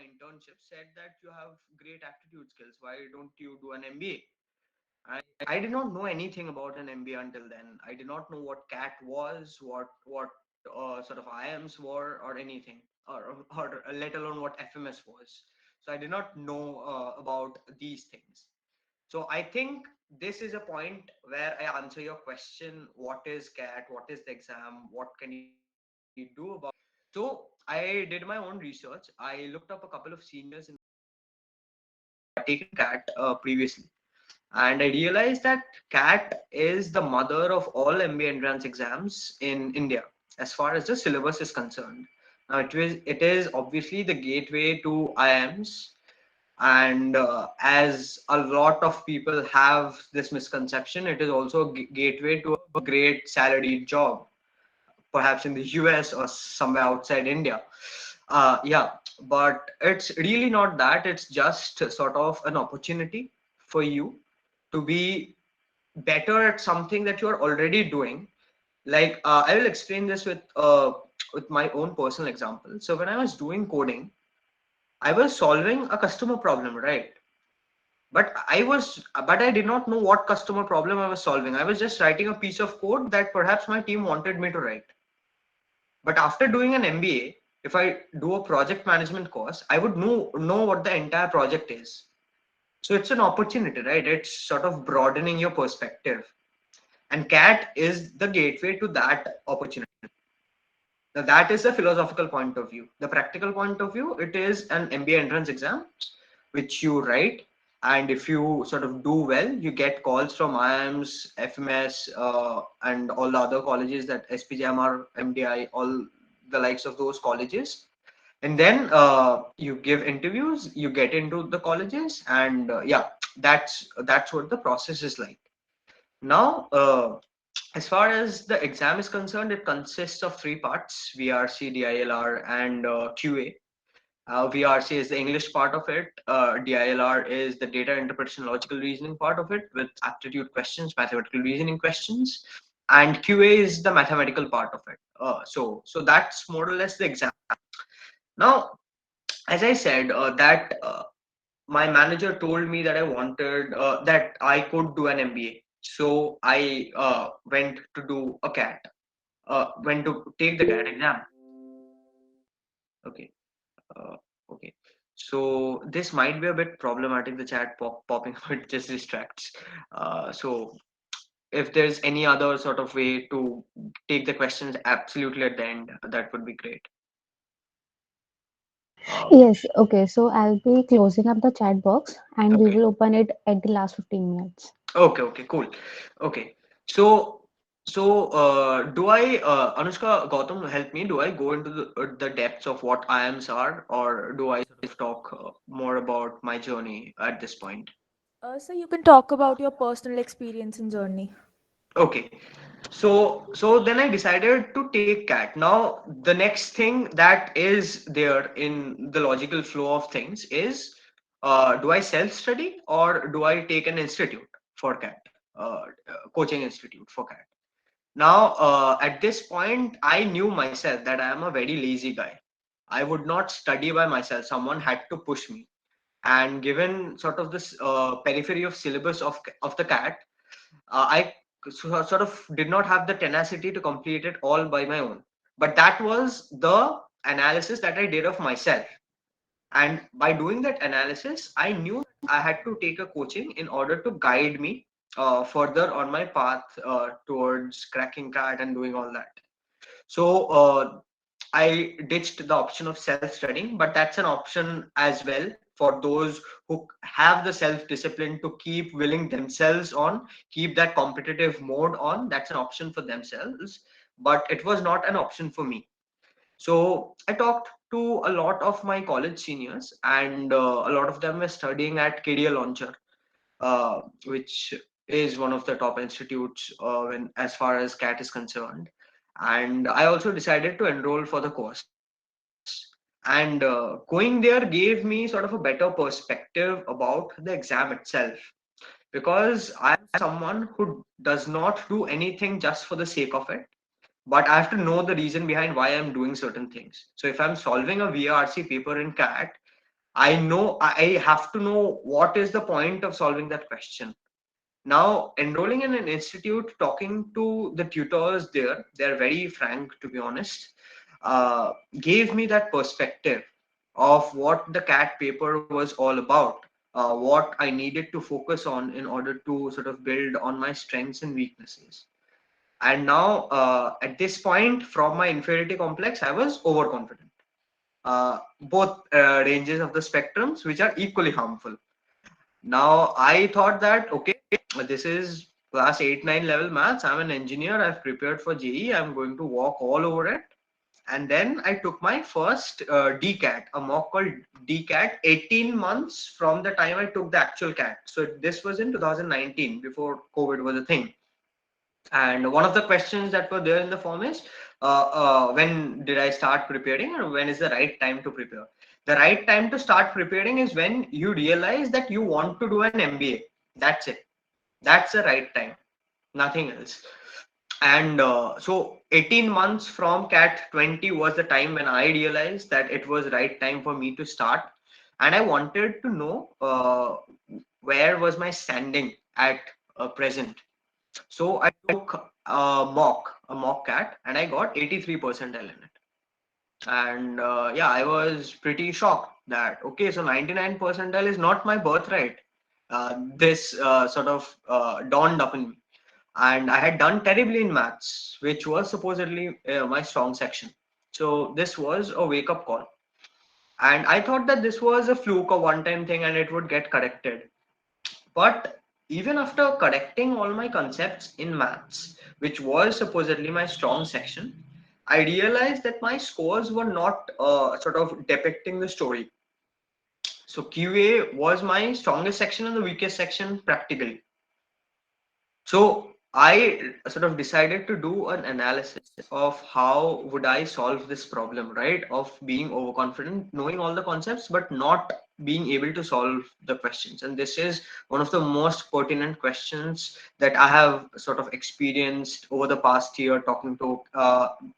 my internship said that you have great aptitude skills. Why don't you do an MBA? I did not know anything about an MBA until then. I did not know what CAT was, what sort of IIMs were, or anything, or let alone what FMS was. So I did not know about these things. So I think this is a point where I answer your question: what is CAT? What is the exam? What can you do about it? So I did my own research. I looked up a couple of seniors in my college who had taken CAT previously, and I realized that CAT is the mother of all MBA entrance exams in India as far as the syllabus is concerned. Now it is obviously the gateway to IIMs, and as a lot of people have this misconception, it is also a gateway to a great salaried job, perhaps in the US or somewhere outside India. Yeah, but it's really not that. It's just sort of an opportunity for you to be better at something that you are already doing. Like I will explain this with my own personal example. So when I was doing coding, I was solving a customer problem, right? But I did not know what customer problem I was solving. I was just writing a piece of code that perhaps my team wanted me to write. But after doing an MBA, if I do a project management course, I would know what the entire project is. So it's an opportunity, right? It's sort of broadening your perspective. And CAT is the gateway to that opportunity. Now, that is the philosophical point of view. The practical point of view, it is an MBA entrance exam, which you write. And if you sort of do well, you get calls from IIMs, FMS, and all the other colleges, that SPJMR, MDI, all the likes of those colleges. And then you give interviews, you get into the colleges, and yeah, that's what the process is like. Now, as far as the exam is concerned, it consists of three parts: VRC, DILR, and QA. VRC is the English part of it. DILR is the data interpretation, logical reasoning part of it, with aptitude questions, mathematical reasoning questions, and QA is the mathematical part of it. So that's more or less the exam. Now, as I said, that my manager told me that that I could do an MBA. So I went to do a CAT, went to take the CAT exam. Okay. Uh, okay. So this might be a bit problematic, the chat popping up, it just distracts. So if there's any other sort of way to take the questions absolutely at the end, that would be great. Yes, okay. So I'll be closing up the chat box and we Okay. will open it at the last 15 minutes. Okay, okay, cool. Okay. So, do I, Anushka, Gautam, help me? Do I go into the depths of what IIMs are, or do I sort of talk more about my journey at this point? So you can talk about your personal experience and journey. Okay. So then I decided to take CAT. Now, the next thing that is there in the logical flow of things is, do I self-study or do I take an institute for CAT, coaching institute for CAT? Now, at this point, I knew myself that I am a very lazy guy. I would not study by myself. Someone had to push me. And given sort of this periphery of syllabus of the CAT, I sort of did not have the tenacity to complete it all by my own. But that was the analysis that I did of myself. And by doing that analysis, I knew I had to take a coaching in order to guide me further on my path towards cracking CAT and doing all that. So I ditched the option of self-studying, but that's an option as well for those who have the self-discipline to keep willing themselves on, keep that competitive mode on. That's an option for themselves, but it was not an option for me. So I talked to a lot of my college seniors, and a lot of them were studying at KDA Launcher, which is one of the top institutes when as far as CAT is concerned. And I also decided to enroll for the course. And going there gave me sort of a better perspective about the exam itself, because I am someone who does not do anything just for the sake of it, but I have to know the reason behind why I'm doing certain things. So if I'm solving a VRC paper in CAT, I know I have to know what is the point of solving that question. Now, enrolling in an institute, talking to the tutors there, they're very frank, to be honest, gave me that perspective of what the CAT paper was all about, what I needed to focus on in order to sort of build on my strengths and weaknesses. And now, at this point, from my inferiority complex, I was overconfident. Both ranges of the spectrums, which are equally harmful. Now, I thought that, okay, this is class 8, 9 level maths. I'm an engineer. I've prepared for JE. I'm going to walk all over it. And then I took my first DCAT, a mock called DCAT, 18 months from the time I took the actual CAT. So this was in 2019, before COVID was a thing. And one of the questions that were there in the form is, when did I start preparing, or when is the right time to prepare? The right time to start preparing is when you realize that you want to do an MBA. That's it. That's the right time. Nothing else. And so 18 months from CAT 20 was the time when I realized that it was right time for me to start. And I wanted to know where was my standing at present. So I took a mock CAT, and I got 83 percentile in it. And yeah, I was pretty shocked that, okay, so 99 percentile is not my birthright. This sort of dawned up in me. And I had done terribly in maths, which was supposedly my strong section. So this was a wake up call. And I thought that this was a fluke, a one time thing, and it would get corrected. But even after correcting all my concepts in maths, which was supposedly my strong section, I realized that my scores were not sort of depicting the story. So QA was my strongest section and the weakest section practically. So I sort of decided to do an analysis of how would I solve this problem, right? Of being overconfident, knowing all the concepts, but not being able to solve the questions. And this is one of the most pertinent questions that I have sort of experienced over the past year talking to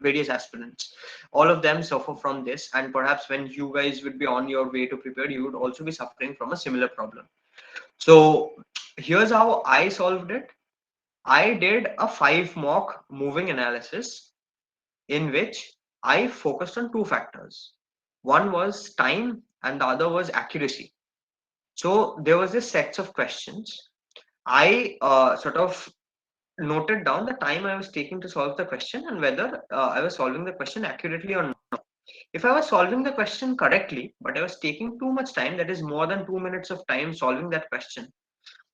various aspirants. All of them suffer from this, and perhaps when you guys would be on your way to prepare, you would also be suffering from a similar problem. So here's how I solved it. I did a 5 mock moving analysis in which I focused on two factors. One was time and the other was accuracy. So there was this sets of questions. I sort of noted down the time I was taking to solve the question and whether I was solving the question accurately or not. If I was solving the question correctly, but I was taking too much time, that is more than 2 minutes of time solving that question,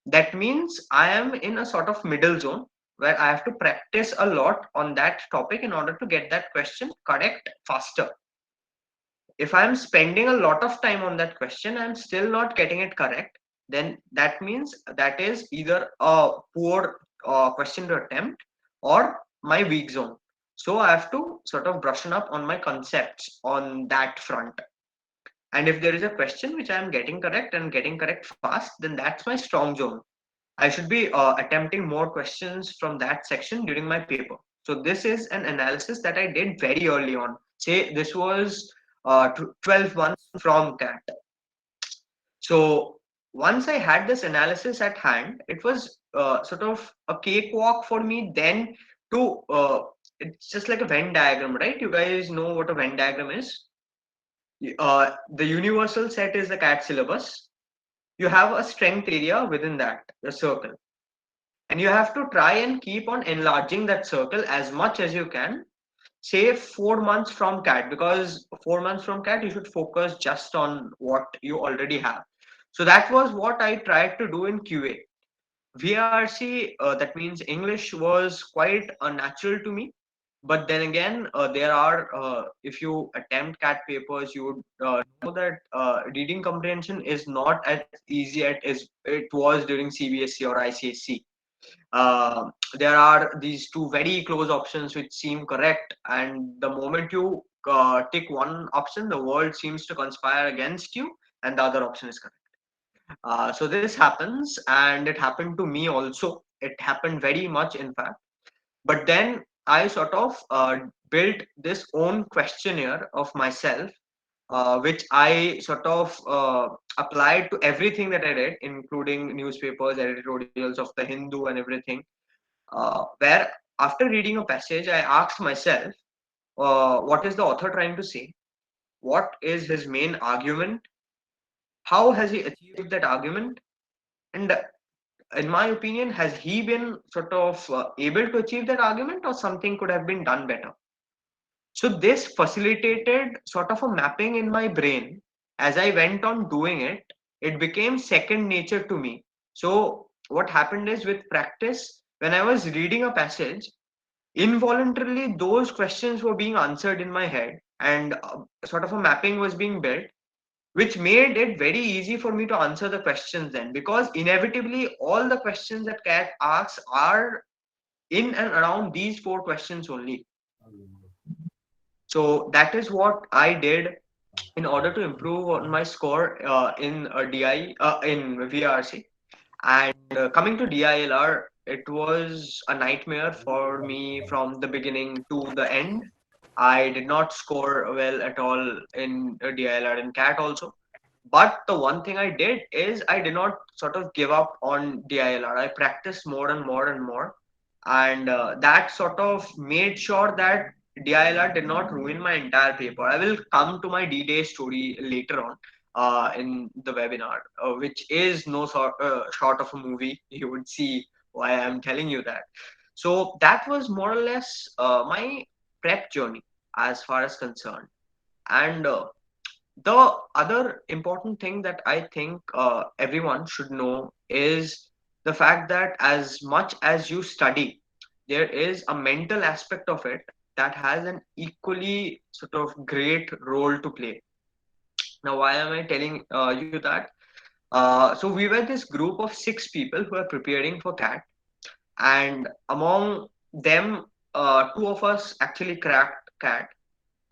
that means I am in a sort of middle zone where I have to practice a lot on that topic in order to get that question correct faster. If I'm spending a lot of time on that question, I'm still not getting it correct, then that means that is either a poor question to attempt or my weak zone. So I have to sort of brushing up on my concepts on that front. And if there is a question which I am getting correct and getting correct fast, then that's my strong zone. I should be attempting more questions from that section during my paper. So this is an analysis that I did very early on. Say this was 12 months from CAT. So once I had this analysis at hand, it was sort of a cakewalk for me then to, it's just like a Venn diagram, right? You guys know what a Venn diagram is. The universal set is the CAT syllabus. You have a strength area within that, a circle, and you have to try and keep on enlarging that circle as much as you can, say 4 months from CAT, because 4 months from CAT you should focus just on what you already have. So that was what I tried to do in QA. VRC, that means English, was quite natural to me. But then again, there are, if you attempt CAT papers, you would know that reading comprehension is not as easy as it was during CBSE or ICSE. There are these two very close options which seem correct, and the moment you tick one option, the world seems to conspire against you, and the other option is correct. So this happens, and it happened to me also. It happened very much, in fact. But then I sort of built this own questionnaire of myself, which I sort of applied to everything that I read, including newspapers, editorials of the Hindu, and everything. Where after reading a passage, I asked myself, what is the author trying to say? What is his main argument? How has he achieved that argument? And in my opinion, has he been sort of able to achieve that argument, or something could have been done better? So this facilitated sort of a mapping in my brain. As I went on doing it, it became second nature to me. So what happened is, with practice, when I was reading a passage, involuntarily those questions were being answered in my head, and sort of a mapping was being built, which made it very easy for me to answer the questions then, because inevitably all the questions that cat asks are in and around these four questions only. So that is what I did in order to improve on my score in DI in VRC. And coming to DILR, it was a nightmare for me from the beginning to the end. I did not score well at all in DILR and CAT also. But the one thing I did is I did not sort of give up on DILR. I practiced more and more and more, and that sort of made sure that DILR did not ruin my entire paper. I will come to my D-Day story later on in the webinar, which is no short of a movie. You would see why I'm telling you that. So that was more or less my prep journey as far as concerned. And the other important thing that I think everyone should know is the fact that as much as you study, there is a mental aspect of it that has an equally sort of great role to play. Now, why am I telling you that? So we were this group of six people who are preparing for CAT, and among them, two of us actually cracked CAT,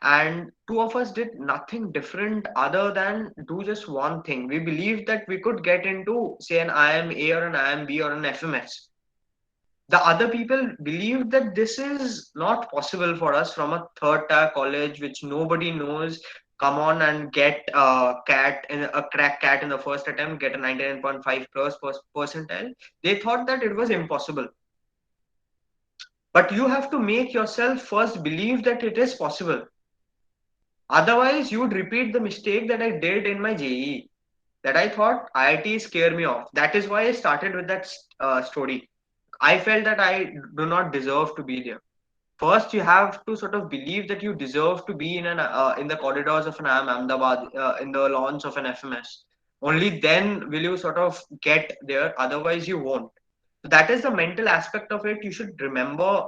and two of us did nothing different other than do just one thing. We believed that we could get into, say, an IMA or an IMB or an FMS. The other people believed that this is not possible for us from a third tier college which nobody knows. Come on and get a cat in a crack cat in the first attempt, get a 99.5 plus percentile. They thought that it was impossible. But you have to make yourself first believe that it is possible. Otherwise, you would repeat the mistake that I did in my JEE, that I thought IIT scare me off. That is why I started with that story. I felt that I do not deserve to be there. First, you have to sort of believe that you deserve to be in the corridors of an IIM Ahmedabad, in the launch of an FMS. Only then will you sort of get there. Otherwise, you won't. So that is the mental aspect of it. You should remember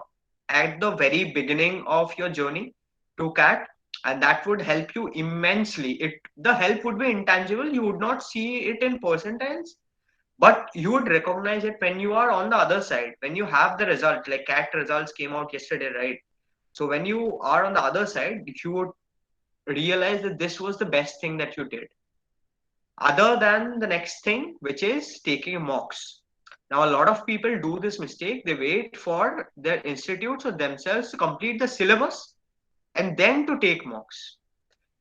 at the very beginning of your journey to CAT, and that would help you immensely. It the help would be intangible. You would not see it in percentiles, but you would recognize it when you are on the other side, when you have the result. Like CAT results came out yesterday, right? So when you are on the other side, you would realize that this was the best thing that you did, other than the next thing, which is taking mocks. Now, a lot of people do this mistake. They wait for their institutes or themselves to complete the syllabus and then to take mocks.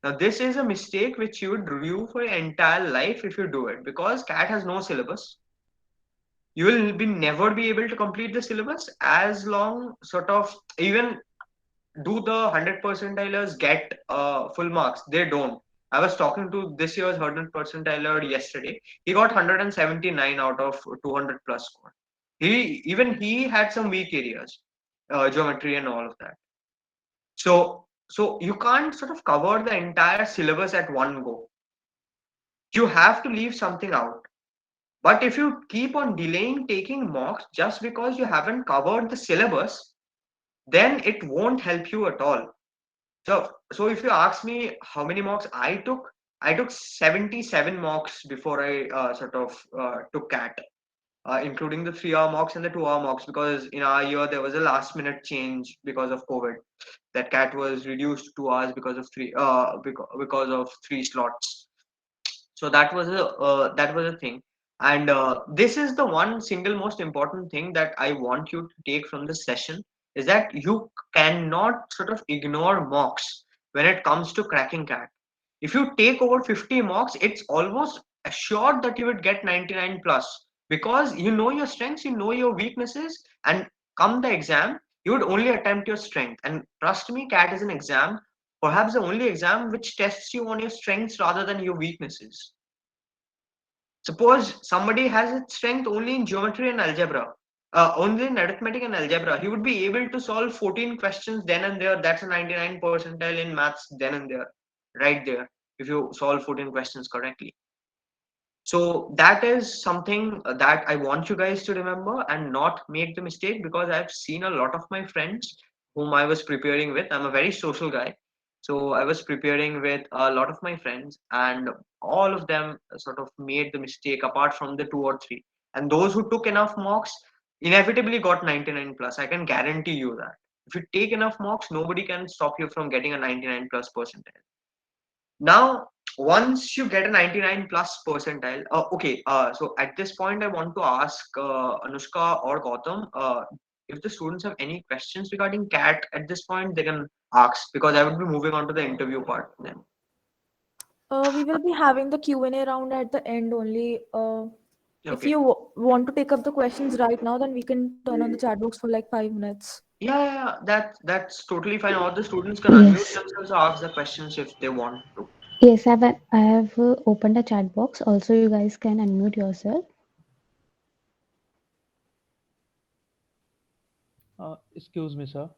Now, this is a mistake which you would review for your entire life if you do it, because CAT has no syllabus. You will be never be able to complete the syllabus as long sort of, even do the 100 percentilers get full marks? They don't. I was talking to this year's 100 percentiler yesterday. He got 179 out of 200 plus score. He had some weak areas, geometry and all of that. So you can't sort of cover the entire syllabus at one go. You have to leave something out. But if you keep on delaying taking mocks just because you haven't covered the syllabus, then it won't help you at all. So if you ask me how many mocks I took 77 mocks before I sort of took CAT, including the 3 hour mocks and the 2 hour mocks, because in our year there was a last minute change because of COVID. That CAT was reduced to 2 hours because of three slots. So that was a thing. And this is the one single most important thing that I want you to take from this session, is that you cannot sort of ignore mocks when it comes to cracking CAT. If you take over 50 mocks, it's almost assured that you would get 99 plus, because you know your strengths, you know your weaknesses, and come the exam, you would only attempt your strength. And trust me, CAT is an exam, perhaps the only exam which tests you on your strengths rather than your weaknesses. Suppose somebody has its strength only in geometry and algebra, only in arithmetic and algebra, he would be able to solve 14 questions then and there. That's a 99 percentile in maths then and there, right there, if you solve 14 questions correctly. So that is something that I want you guys to remember and not make the mistake, because I've seen a lot of my friends whom I was preparing with. I'm a very social guy. So I was preparing with a lot of my friends, and all of them sort of made the mistake apart from the two or three. And those who took enough mocks inevitably got 99 plus. I can guarantee you that. If you take enough mocks, nobody can stop you from getting a 99 plus percentile. Now, once you get a 99 plus percentile, okay, so at this point, I want to ask Anushka or Gautam, if the students have any questions regarding CAT at this point, they can ask, because I would be moving on to the interview part then. We will be having the Q&A round at the end only. If Okay. you want to take up the questions right now, then we can turn on the chat box for like 5 minutes. Yeah, that's totally fine. All the students can unmute Yes. themselves or ask the questions if they want to. Yes, I have opened a chat box. Also, you guys can unmute yourself. Excuse me, sir.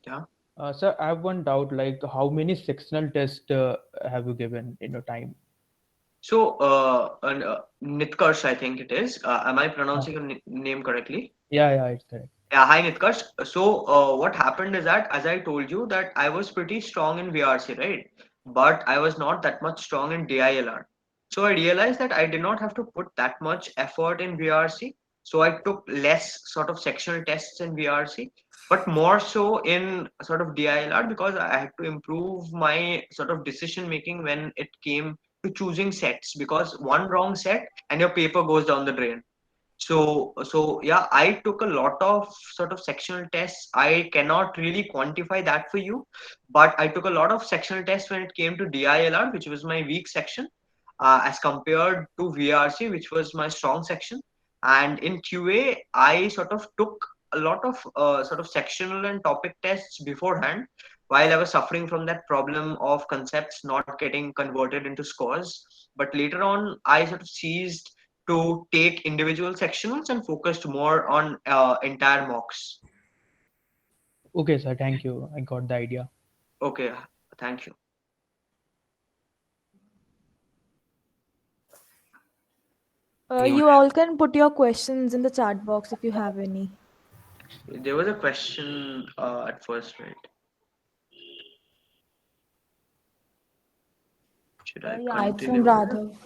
Yeah. Sir, I have one doubt. Like, how many sectional tests have you given in your time? So, Nitkarsh, I think it is. Am I Uh, pronouncing your name correctly? yeah, it's correct. Yeah, hi Nitkarsh. So, what happened is that, as I told you, that I was pretty strong in VRC, right? But I was not that much strong in DILR. So I realized that I did not have to put that much effort in VRC. So I took less sort of sectional tests in VRC, but more so in sort of DILR, because I had to improve my sort of decision making when it came to choosing sets. Because one wrong set and your paper goes down the drain. So yeah, I took a lot of sort of sectional tests. I cannot really quantify that for you, but I took a lot of sectional tests when it came to DILR, which was my weak section, as compared to VRC, which was my strong section. And in QA, I sort of took a lot of sort of sectional and topic tests beforehand, while I was suffering from that problem of concepts not getting converted into scores. But later on, I sort of ceased to take individual sectionals and focused more on entire mocks. Okay, sir. Thank you. I got the idea. Okay, thank you. Anyone You else? all can put your questions in the chat box if you have any. There was a question at first, right? Should I Yeah, it's from continue? Radhav.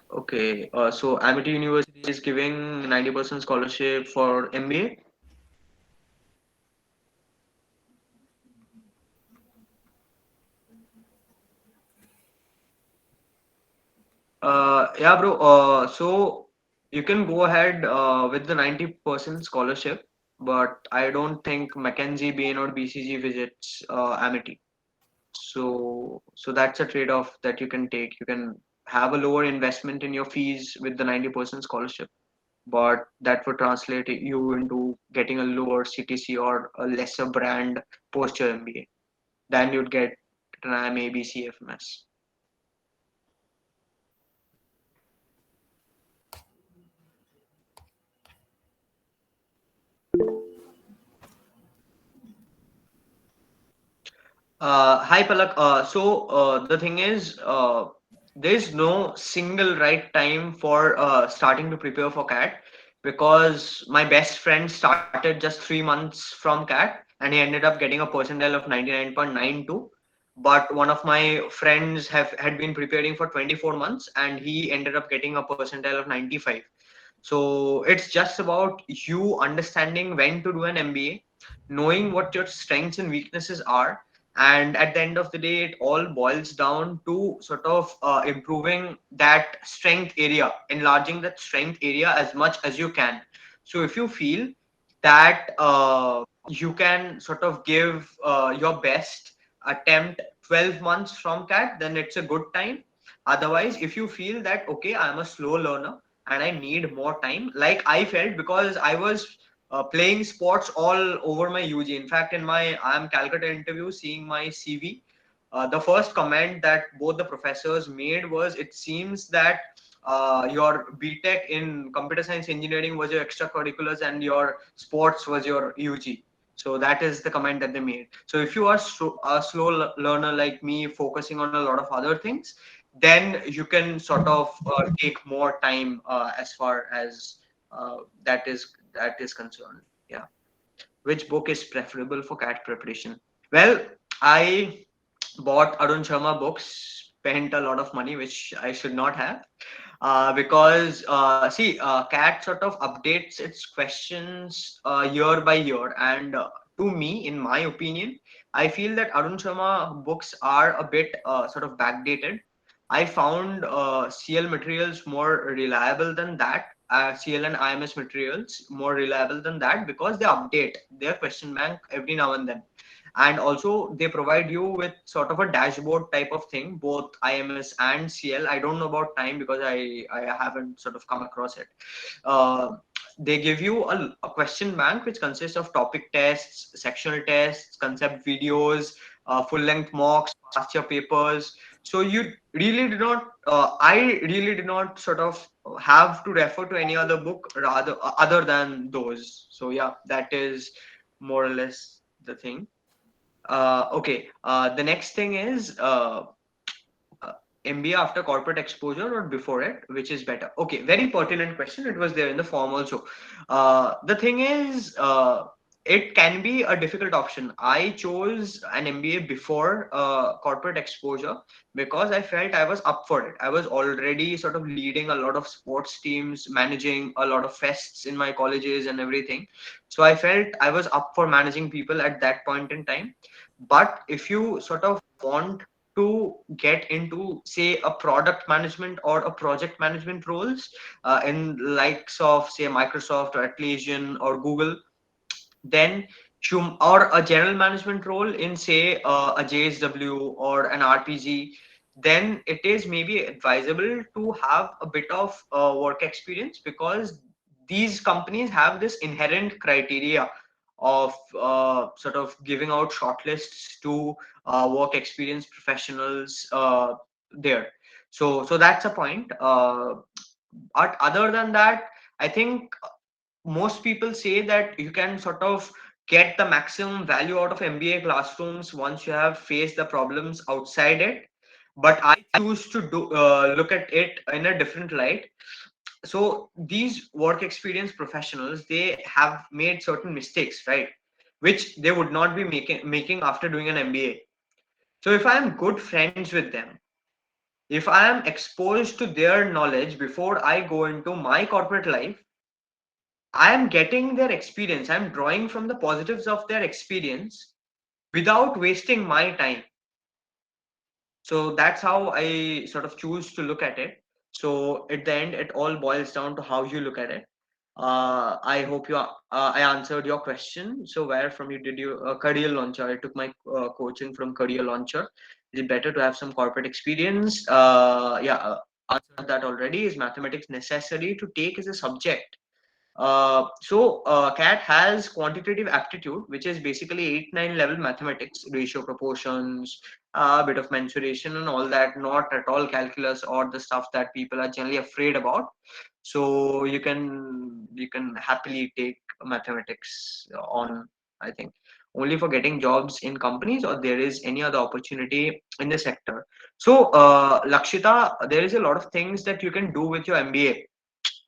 Okay, so Amity University is giving 90% scholarship for MBA. Yeah, bro. So you can go ahead with the 90% scholarship, but I don't think Mackenzie, Bain, or BCG visits Amity. So that's a trade-off that you can take. You can have a lower investment in your fees with the 90% scholarship, but that would translate you into getting a lower CTC or a lesser brand post-year MBA than you'd get at an IMA, ABC, FMS. Hi Palak. So the thing is, there is no single right time for starting to prepare for CAT, because my best friend started just 3 months from CAT and he ended up getting a percentile of 99.92. But one of my friends have had been preparing for 24 months and he ended up getting a percentile of 95. So it's just about you understanding when to do an MBA, knowing what your strengths and weaknesses are, and at the end of the day, it all boils down to sort of improving that strength area, enlarging that strength area as much as you can. So if you feel that you can sort of give your best attempt 12 months from CAT, then it's a good time. Otherwise, if you feel that, okay, I'm a slow learner and I need more time, like I felt, because I was playing sports all over my UG. In fact, in my I'm Calcutta interview, seeing my CV, the first comment that both the professors made was, it seems that your BTech in computer science engineering was your extracurriculars and your sports was your UG. So that is the comment that they made. So if you are a slow learner like me, focusing on a lot of other things, then you can sort of take more time as far as that is concerned. Yeah. Which book is preferable for CAT preparation? Well, I bought Arun Sharma books, spent a lot of money, which I should not have, because see, CAT sort of updates its questions year by year, and to me, in my opinion, I feel that Arun Sharma books are a bit sort of backdated. I found CL materials more reliable than that. CL and IMS materials more reliable than that because they update their question bank every now and then, and also they provide you with sort of a dashboard type of thing, both IMS and CL. I don't know about time because I haven't sort of come across it. They give you a question bank which consists of topic tests, sectional tests, concept videos, full length mocks, past year papers. So you really do not I really did not sort of have to refer to any other book rather other than those. So yeah, that is more or less the thing. Okay. The next thing is uh, MBA after corporate exposure or before it, which is better? Okay, very pertinent question. It was there in the form also. The thing is, it can be a difficult option. I chose an MBA before corporate exposure because I felt I was up for it. I was already sort of leading a lot of sports teams, managing a lot of fests in my colleges and everything. So I felt I was up for managing people at that point in time. But if you sort of want to get into, say, a product management or a project management roles in likes of, say, Microsoft or Atlassian or Google, then or a general management role in, say, a JSW or an RPG, then it is maybe advisable to have a bit of work experience, because these companies have this inherent criteria of sort of giving out shortlists to work experience professionals there. So that's a point. But other than that, I think most people say that you can sort of get the maximum value out of MBA classrooms once you have faced the problems outside it. But I choose to look at it in a different light. So these work experience professionals, they have made certain mistakes, right? Which they would not be making after doing an MBA. So if I am good friends with them, if I am exposed to their knowledge before I go into my corporate life, I am getting their experience. I'm drawing from the positives of their experience without wasting my time. So that's how I sort of choose to look at it. So at the end, it all boils down to how you look at it. I hope I answered your question. So where from you did you career launcher? I took my coaching from career launcher. Is it better to have some corporate experience? Yeah, answered that already. Is mathematics necessary to take as a subject? CAT has quantitative aptitude, which is basically 8-9 level mathematics, ratio proportions, a bit of mensuration and all that, not at all calculus or the stuff that people are generally afraid about. So you can happily take mathematics on, I think, only for getting jobs in companies, or there is any other opportunity in the sector. So Lakshita, there is a lot of things that you can do with your MBA.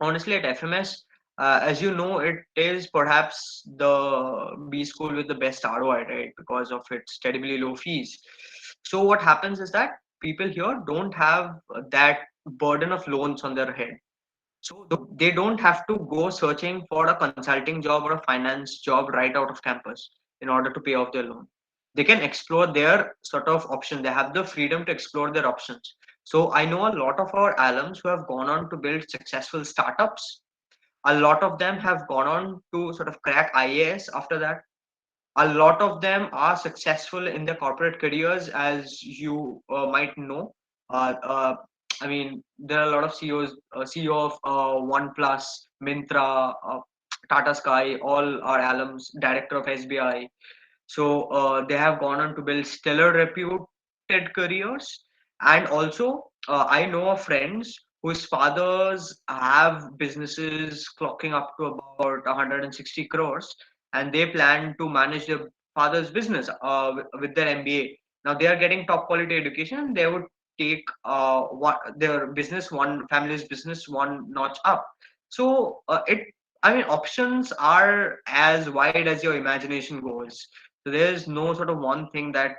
Honestly, at FMS, as you know, it is perhaps the B school with the best ROI, right? Because of its terribly low fees. So what happens is that people here don't have that burden of loans on their head. So they don't have to go searching for a consulting job or a finance job right out of campus in order to pay off their loan. They can explore their sort of option. They have the freedom to explore their options. So I know a lot of our alums who have gone on to build successful startups. A lot of them have gone on to sort of crack IAS after that. a lot of them are successful in their corporate careers, as you might know. I mean, there are a lot of CEOs, CEO of OnePlus, Mintra, Tata Sky, all are alums, director of SBI. So they have gone on to build stellar reputed careers. And also, I know of friends whose fathers have businesses clocking up to about 160 crores, and they plan to manage their father's business with their MBA. Now they are getting top quality education. They would take their business, one family's business, one notch up. So I mean, options are as wide as your imagination goes. So there's no sort of one thing that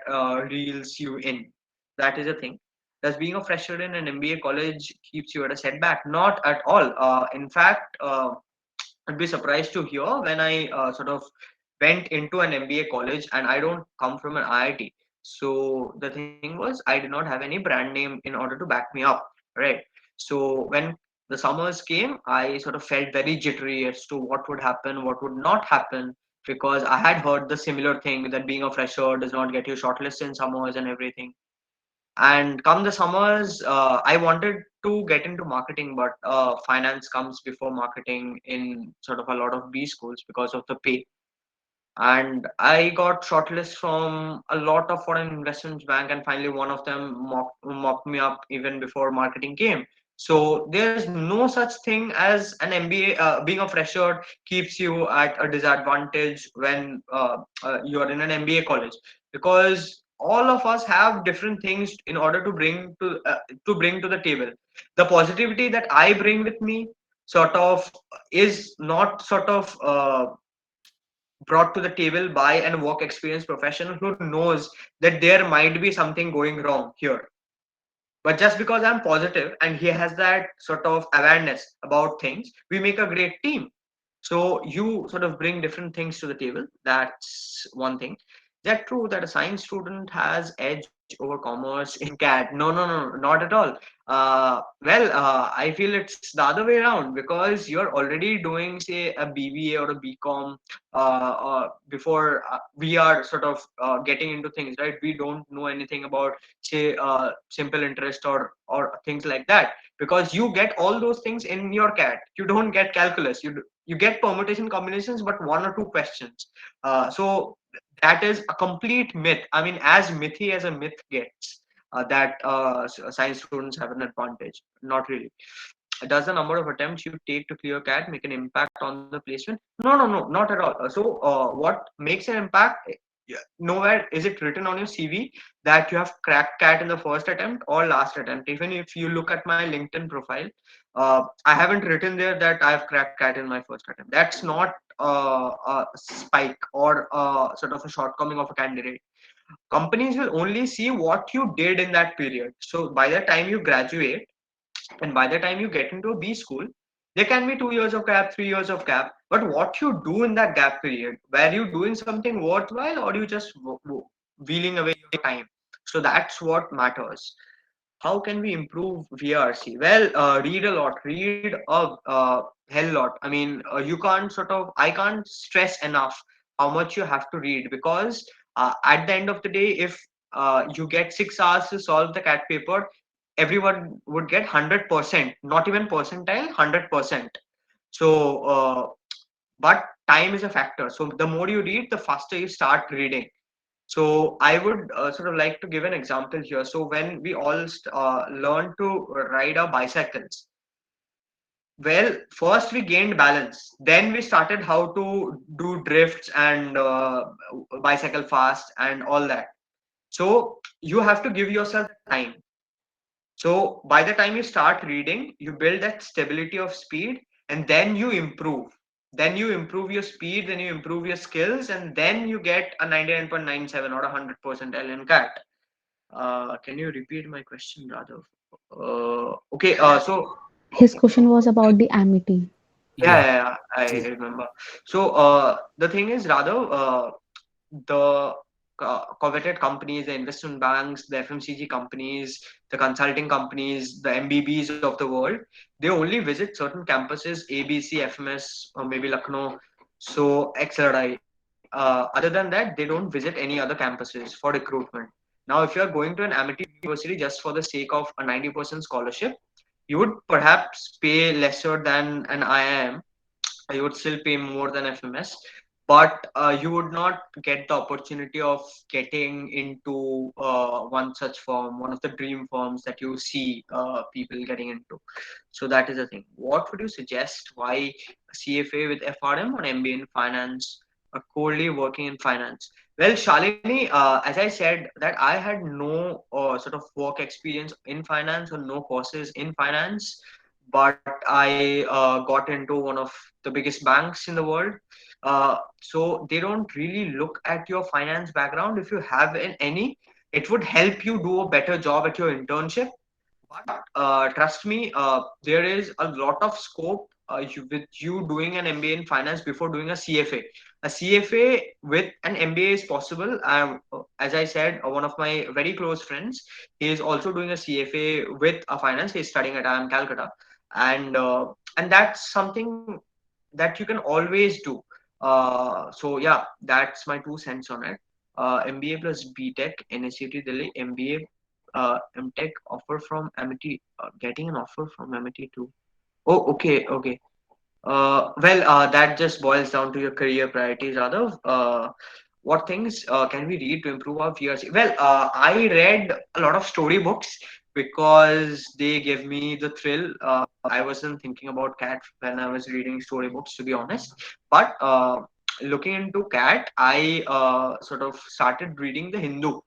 reels you in. That is a thing. Does being a fresher in an MBA college keeps you at a setback? Not at all. In fact, I'd be surprised to hear when I sort of went into an MBA college, and I don't come from an IIT. So the thing was, I did not have any brand name in order to back me up, right? So when the summers came, I sort of felt very jittery as to what would happen, what would not happen, because I had heard the similar thing that being a fresher does not get you shortlisted in summers and everything. And come the summers, I wanted to get into marketing, but finance comes before marketing in sort of a lot of B schools because of the pay. And I got shortlist from a lot of foreign investments bank, and finally one of them mocked me up even before marketing came. So there's no such thing as an MBA. Being a fresher keeps you at a disadvantage when you're in an MBA college, because all of us have different things in order to bring to the table. The positivity that I bring with me sort of is not sort of brought to the table by an work experience professional who knows that there might be something going wrong here. But just because I'm positive and he has that sort of awareness about things, we make a great team. So you sort of bring different things to the table. That's one thing. Is that true that a science student has edge over commerce in CAT? No, no, no, not at all. I feel it's the other way around, because you're already doing, say, a BBA or a BCom before we are sort of getting into things, right? We don't know anything about, say, simple interest or things like that, because you get all those things in your CAT. You don't get calculus. You get permutation combinations, but one or two questions. So that is a complete myth. I mean, as mythy as a myth gets, that science students have an advantage. Not really. Does the number of attempts you take to clear CAT make an impact on the placement? No, no, no, not at all. What makes an impact? Yeah, nowhere is it written on your CV that you have cracked CAT in the first attempt or last attempt. Even if you look at my LinkedIn profile, I haven't written there that I've cracked CAT in my first attempt. That's not a spike or sort of a shortcoming of a candidate. Companies will only see what you did in that period. So by the time you graduate, and by the time you get into a B school, there can be 2 years of gap, 3 years of gap. But what you do in that gap period, were you doing something worthwhile, or you just wheeling away your time? So that's what matters. How can we improve VRC? Well, read a lot, read a hell lot. I mean, you can't sort of, I can't stress enough how much you have to read, because at the end of the day, if you get 6 hours to solve the CAT paper, everyone would get 100%, not even percentile, 100%. So, but time is a factor. So the more you read, the faster you start reading. So I would sort of like to give an example here. So when we all learn to ride our bicycles, well, first we gained balance. Then we started how to do drifts and bicycle fast and all that. So you have to give yourself time. So by the time you start reading, you build that stability of speed, and then you improve. Then you improve your speed, then you improve your skills, and then you get a 99.97 or a 100% LN cat. Can you repeat my question, rather? Okay. His question was about the amity. Yeah, Yeah. yeah, yeah, I remember. So the thing is, rather, the coveted companies, the investment banks, the FMCG companies, the consulting companies, the MBBs of the world, they only visit certain campuses, ABC, FMS, or maybe Lucknow, so XRI. Other than that, they don't visit any other campuses for recruitment. Now, if you are going to an Amity University just for the sake of a 90% scholarship, you would perhaps pay lesser than an IIM. You would still pay more than FMS, but you would not get the opportunity of getting into one such firm, one of the dream firms that you see people getting into. So that is the thing. What would you suggest? Why CFA with FRM or MBA in finance or coldly working in finance? Well, Shalini, as I said, that I had no sort of work experience in finance or no courses in finance, but I got into one of the biggest banks in the world. So they don't really look at your finance background. If you have any, it would help you do a better job at your internship. But trust me, there is a lot of scope with you doing an MBA in finance before doing a CFA. A CFA with an MBA is possible. As I said, one of my very close friends, he is also doing a CFA with a finance. He's studying at IIM Calcutta, and that's something that you can always do. So yeah, that's my 2 cents on it. MBA plus BTech, NSUT Delhi, MBA MTech offer from Amity, getting an offer from Amity too. Oh, okay, okay. Well, that just boils down to your career priorities, Radav. What things can we read to improve our VRC? Well, I read a lot of storybooks because they give me the thrill. I wasn't thinking about cat when I was reading storybooks, to be honest. But looking into cat, I sort of started reading the Hindu,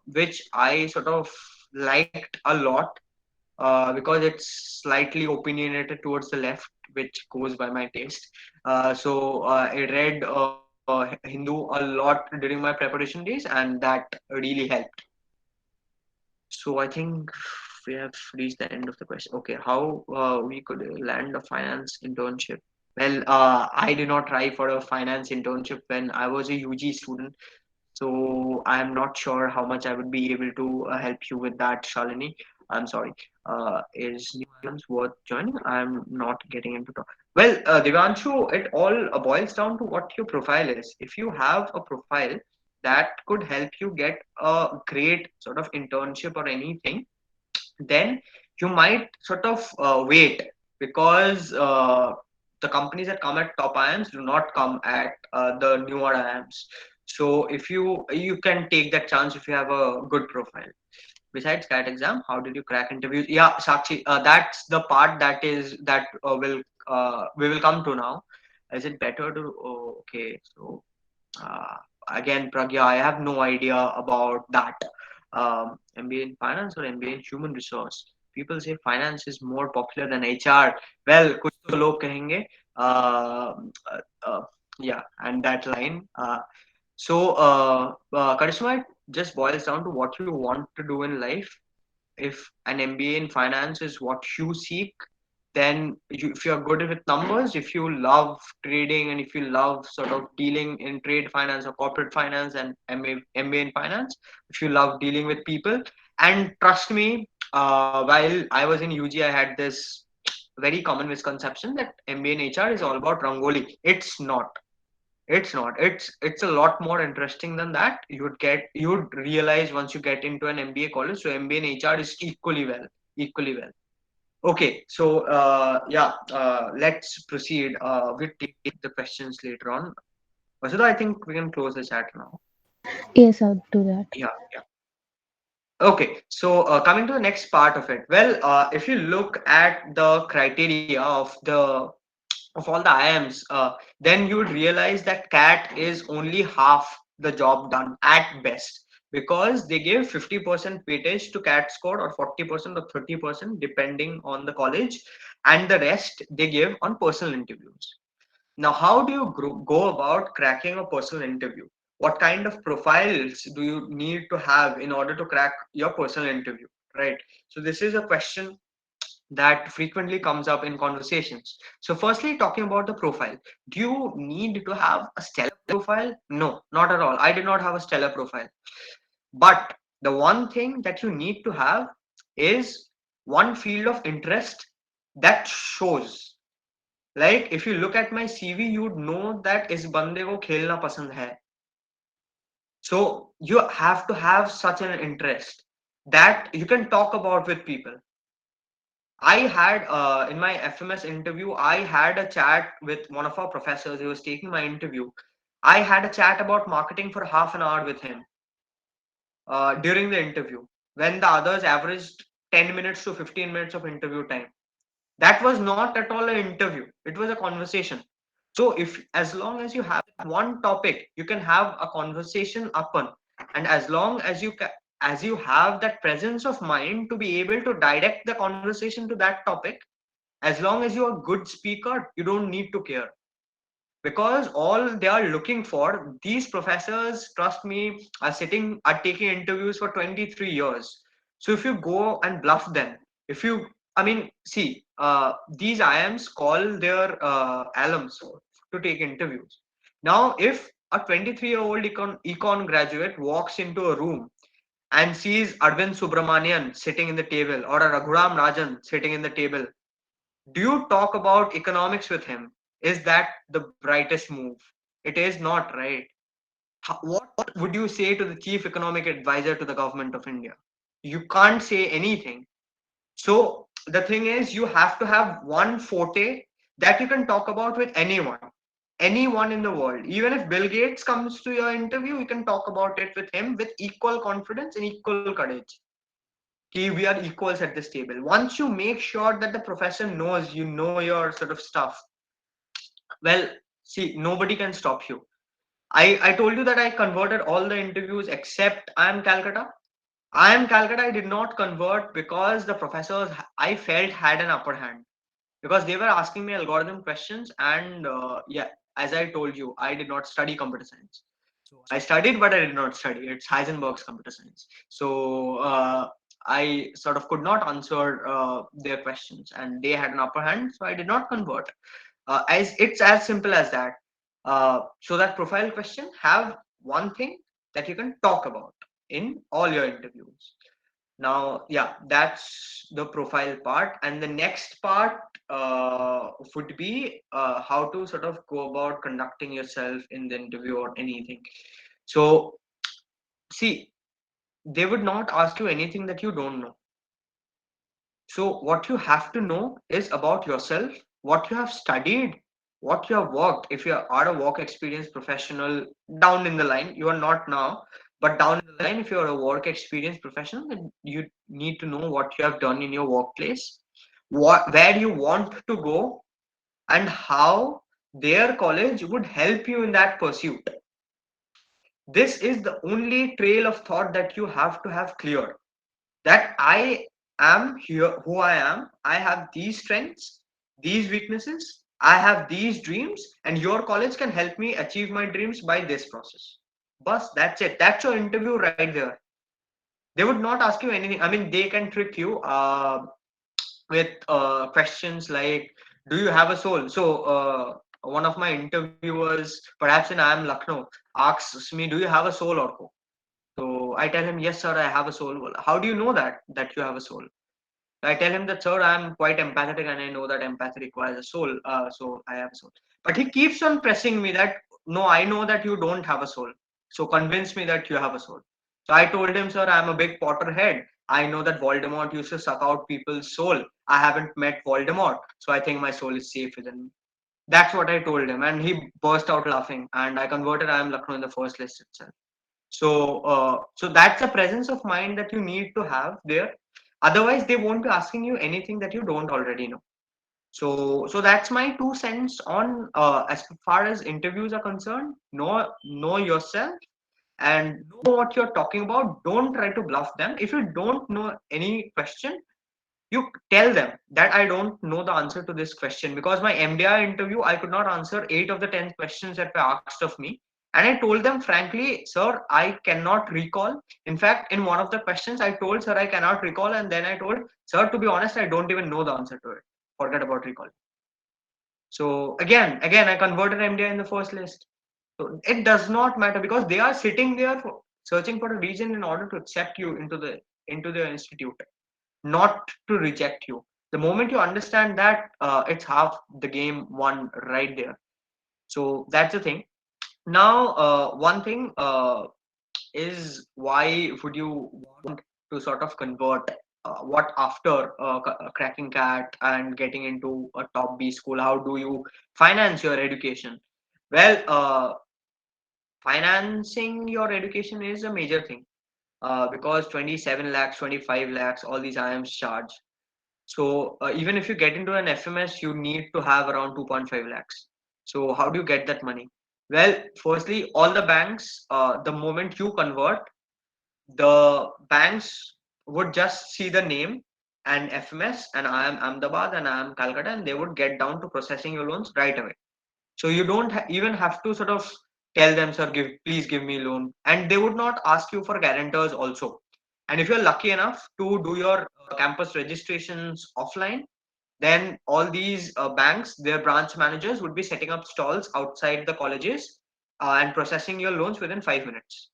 which I sort of liked a lot because it's slightly opinionated towards the left, which goes by my taste. So I read Hindu a lot during my preparation days, and that really helped. So I think we have reached the end of the question. Okay, how we could land a finance internship? Well, I did not try for a finance internship when I was a UG student. So I'm not sure how much I would be able to help you with that, Shalini. I'm sorry. Is new items worth joining? I'm not getting into talk. Well, Devanshu, it all boils down to what your profile is. If you have a profile that could help you get a great sort of internship or anything, then you might sort of wait because the companies that come at top IIMs do not come at the newer IIMs. So if you can take that chance if you have a good profile. Besides CAT exam, how did you crack interviews? Yeah, Sakshi, that's the part that will we will come to now. Is it better to? Oh, okay, so uh, again, Pragya, I have no idea about that. MBA in finance or MBA in human resource? People say finance is more popular than HR. Well, कुछ तो लोग कहेंगे. Uh, uh, yeah, and that line. Karishma, it just boils down to what you want to do in life. If an MBA in finance is what you seek, then if you're good with numbers, if you love trading and if you love sort of dealing in trade finance or corporate finance and MBA in finance, if you love dealing with people, and trust me, while I was in UG, I had this very common misconception that MBA in HR is all about Rangoli. It's not. It's not. It's a lot more interesting than that. You would realize once you get into an MBA college. So MBA in HR is equally well. Okay, so yeah, let's proceed. We'll take the questions later on. Vasudha, I think we can close the chat now. Yes, I'll do that. Yeah, yeah. Okay, so coming to the next part of it. Well, if you look at the criteria of all the IIMs, then you would realize that CAT is only half the job done at best because they give 50% weightage to CAT score or 40% or 30% depending on the college, and the rest they give on personal interviews. Now, how do you go about cracking a personal interview? What kind of profiles do you need to have in order to crack your personal interview? Right. So, this is a question that frequently comes up in conversations. So, firstly, talking about the profile, do you need to have a stellar profile? No, not at all. I did not have a stellar profile. But the one thing that you need to have is one field of interest that shows. Like if you look at my CV, you'd know that इस बंदे को खेलना पसंद है. So you have to have such an interest that you can talk about with people. I had in my FMS interview, I had a chat with one of our professors. He was taking my interview. I had a chat about marketing for half an hour with him during the interview, when the others averaged 10 minutes to 15 minutes of interview time. That was not at all an interview, it was a conversation. So if as long as you have one topic, you can have a conversation upon, and as long as as you have that presence of mind to be able to direct the conversation to that topic, as long as you're a good speaker, you don't need to care, because all they are looking for, these professors, trust me, are taking interviews for 23 years. So if you go and bluff them, if you I mean see, these IIMs call their alums to take interviews. Now if a 23-year-old econ graduate walks into a room and sees Arvind Subramanian sitting in the table, or a Raghuram Rajan sitting in the table, do you talk about economics with him? Is that the brightest move? It is not, right? What would you say to the chief economic advisor to the government of India? You can't say anything. So the thing is, you have to have one forte that you can talk about with anyone in the world. Even if Bill Gates comes to your interview, you can talk about it with him with equal confidence and equal courage. We are equals at this table. Once you make sure that the professor knows you know your sort of stuff, well, see, nobody can stop you. I told you that I converted all the interviews except I am Calcutta. I did not convert because the professors I felt had an upper hand, because they were asking me algorithm questions, and yeah, as I told you, I did not study computer science. So I studied, but I did not study. It's Heisenberg's computer science. So I sort of could not answer their questions, and they had an upper hand. So I did not convert. As it's as simple as that. So that profile question, have one thing that you can talk about in all your interviews. Now, yeah, that's the profile part, and the next part would be how to sort of go about conducting yourself in the interview or anything. So, see, they would not ask you anything that you don't know. So, what you have to know is about yourself, what you have studied, what you have worked. If you are a work experience professional down in the line, you are not now, but down in the line, if you are a work experience professional, then you need to know what you have done in your workplace, where you want to go, and how their college would help you in that pursuit. This is the only trail of thought that you have to have clear, that I am here who I am. I have these strengths, these weaknesses, I have these dreams, and your college can help me achieve my dreams by this process. Bus, that's it. That's your interview right there. They would not ask you anything. I mean, they can trick you with questions like, do you have a soul? So, one of my interviewers, perhaps in IIM Lucknow, asks me, do you have a soul, Orko? So I tell him, yes, sir, I have a soul. Well, how do you know that you have a soul? I tell him that, sir, I am quite empathetic and I know that empathy requires a soul. So I have a soul. But he keeps on pressing me that, no, I know that you don't have a soul. So convince me that you have a soul. So I told him, sir, I'm a big Potterhead. I know that Voldemort used to suck out people's soul. I haven't met Voldemort. So I think my soul is safe within me. That's what I told him. And he burst out laughing. And I converted I am Lucknow in the first list itself. So that's a presence of mind that you need to have there. Otherwise, they won't be asking you anything that you don't already know. So that's my 2 cents on as far as interviews are concerned. Know yourself and know what you're talking about. Don't try to bluff them. If you don't know any question, you tell them that I don't know the answer to this question, because my MDR interview, I could not answer 8 of the 10 questions that were asked of me. And I told them frankly, sir, I cannot recall. In fact, in one of the questions, I told, sir, I cannot recall. And then I told, sir, to be honest, I don't even know the answer to it. Forget about recall. So again, I converted MDR in the first list. So it does not matter, because they are sitting there for, searching for a reason in order to accept you into the institute, not to reject you. The moment you understand that, it's half the game won right there. So that's the thing. Now, one thing is, why would you want to sort of convert? What after cracking CAT and getting into a top B school? How do you finance your education? Well, financing your education is a major thing, because 27 lakhs, 25 lakhs, all these IIMs charge. So even if you get into an FMS, you need to have around 2.5 lakhs. So how do you get that money? Well, firstly, all the banks, the moment you convert, the banks would just see the name and FMS, and I am Ahmedabad and I am Calcutta, and they would get down to processing your loans right away. So you don't even have to sort of tell them, sir, please give me loan, and they would not ask you for guarantors also. And if you're lucky enough to do your campus registrations offline, then all these banks, their branch managers would be setting up stalls outside the colleges and processing your loans within 5 minutes.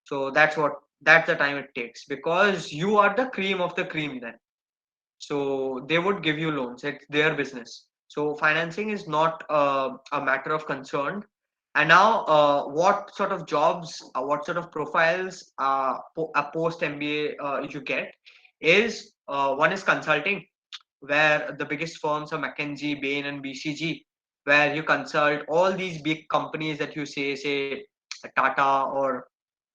So that's the time it takes, because you are the cream of the cream then. So they would give you loans. It's their business. So financing is not a matter of concern. And now, what sort of jobs, what sort of profiles, a post MBA you get is, one is consulting, where the biggest firms are McKinsey, Bain, and BCG, where you consult all these big companies that you say Tata, or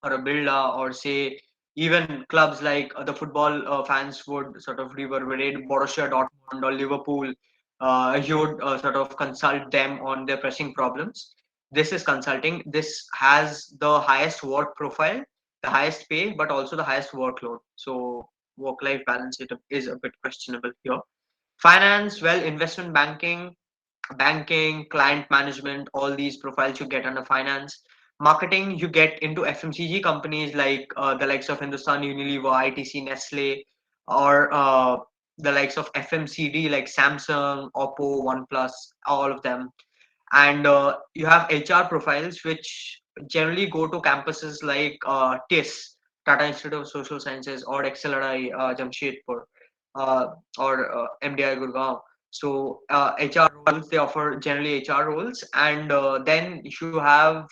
a Birla, or say even clubs like the football fans would sort of reverberate Borussia Dortmund or Liverpool. You would sort of consult them on their pressing problems. This is consulting. This has the highest work profile, the highest pay, but also the highest workload. So work-life balance is a bit questionable here. Finance, well, investment banking, client management, all these profiles you get under finance. Marketing, you get into FMCG companies like the likes of Hindustan Unilever, ITC, Nestle, or the likes of FMCD like Samsung, Oppo, OnePlus, all of them. And you have HR profiles, which generally go to campuses like TIS, Tata Institute of Social Sciences, or XLRI, Jamshedpur, or MDI Gurgaon. So HR roles, they offer generally HR roles, and then you have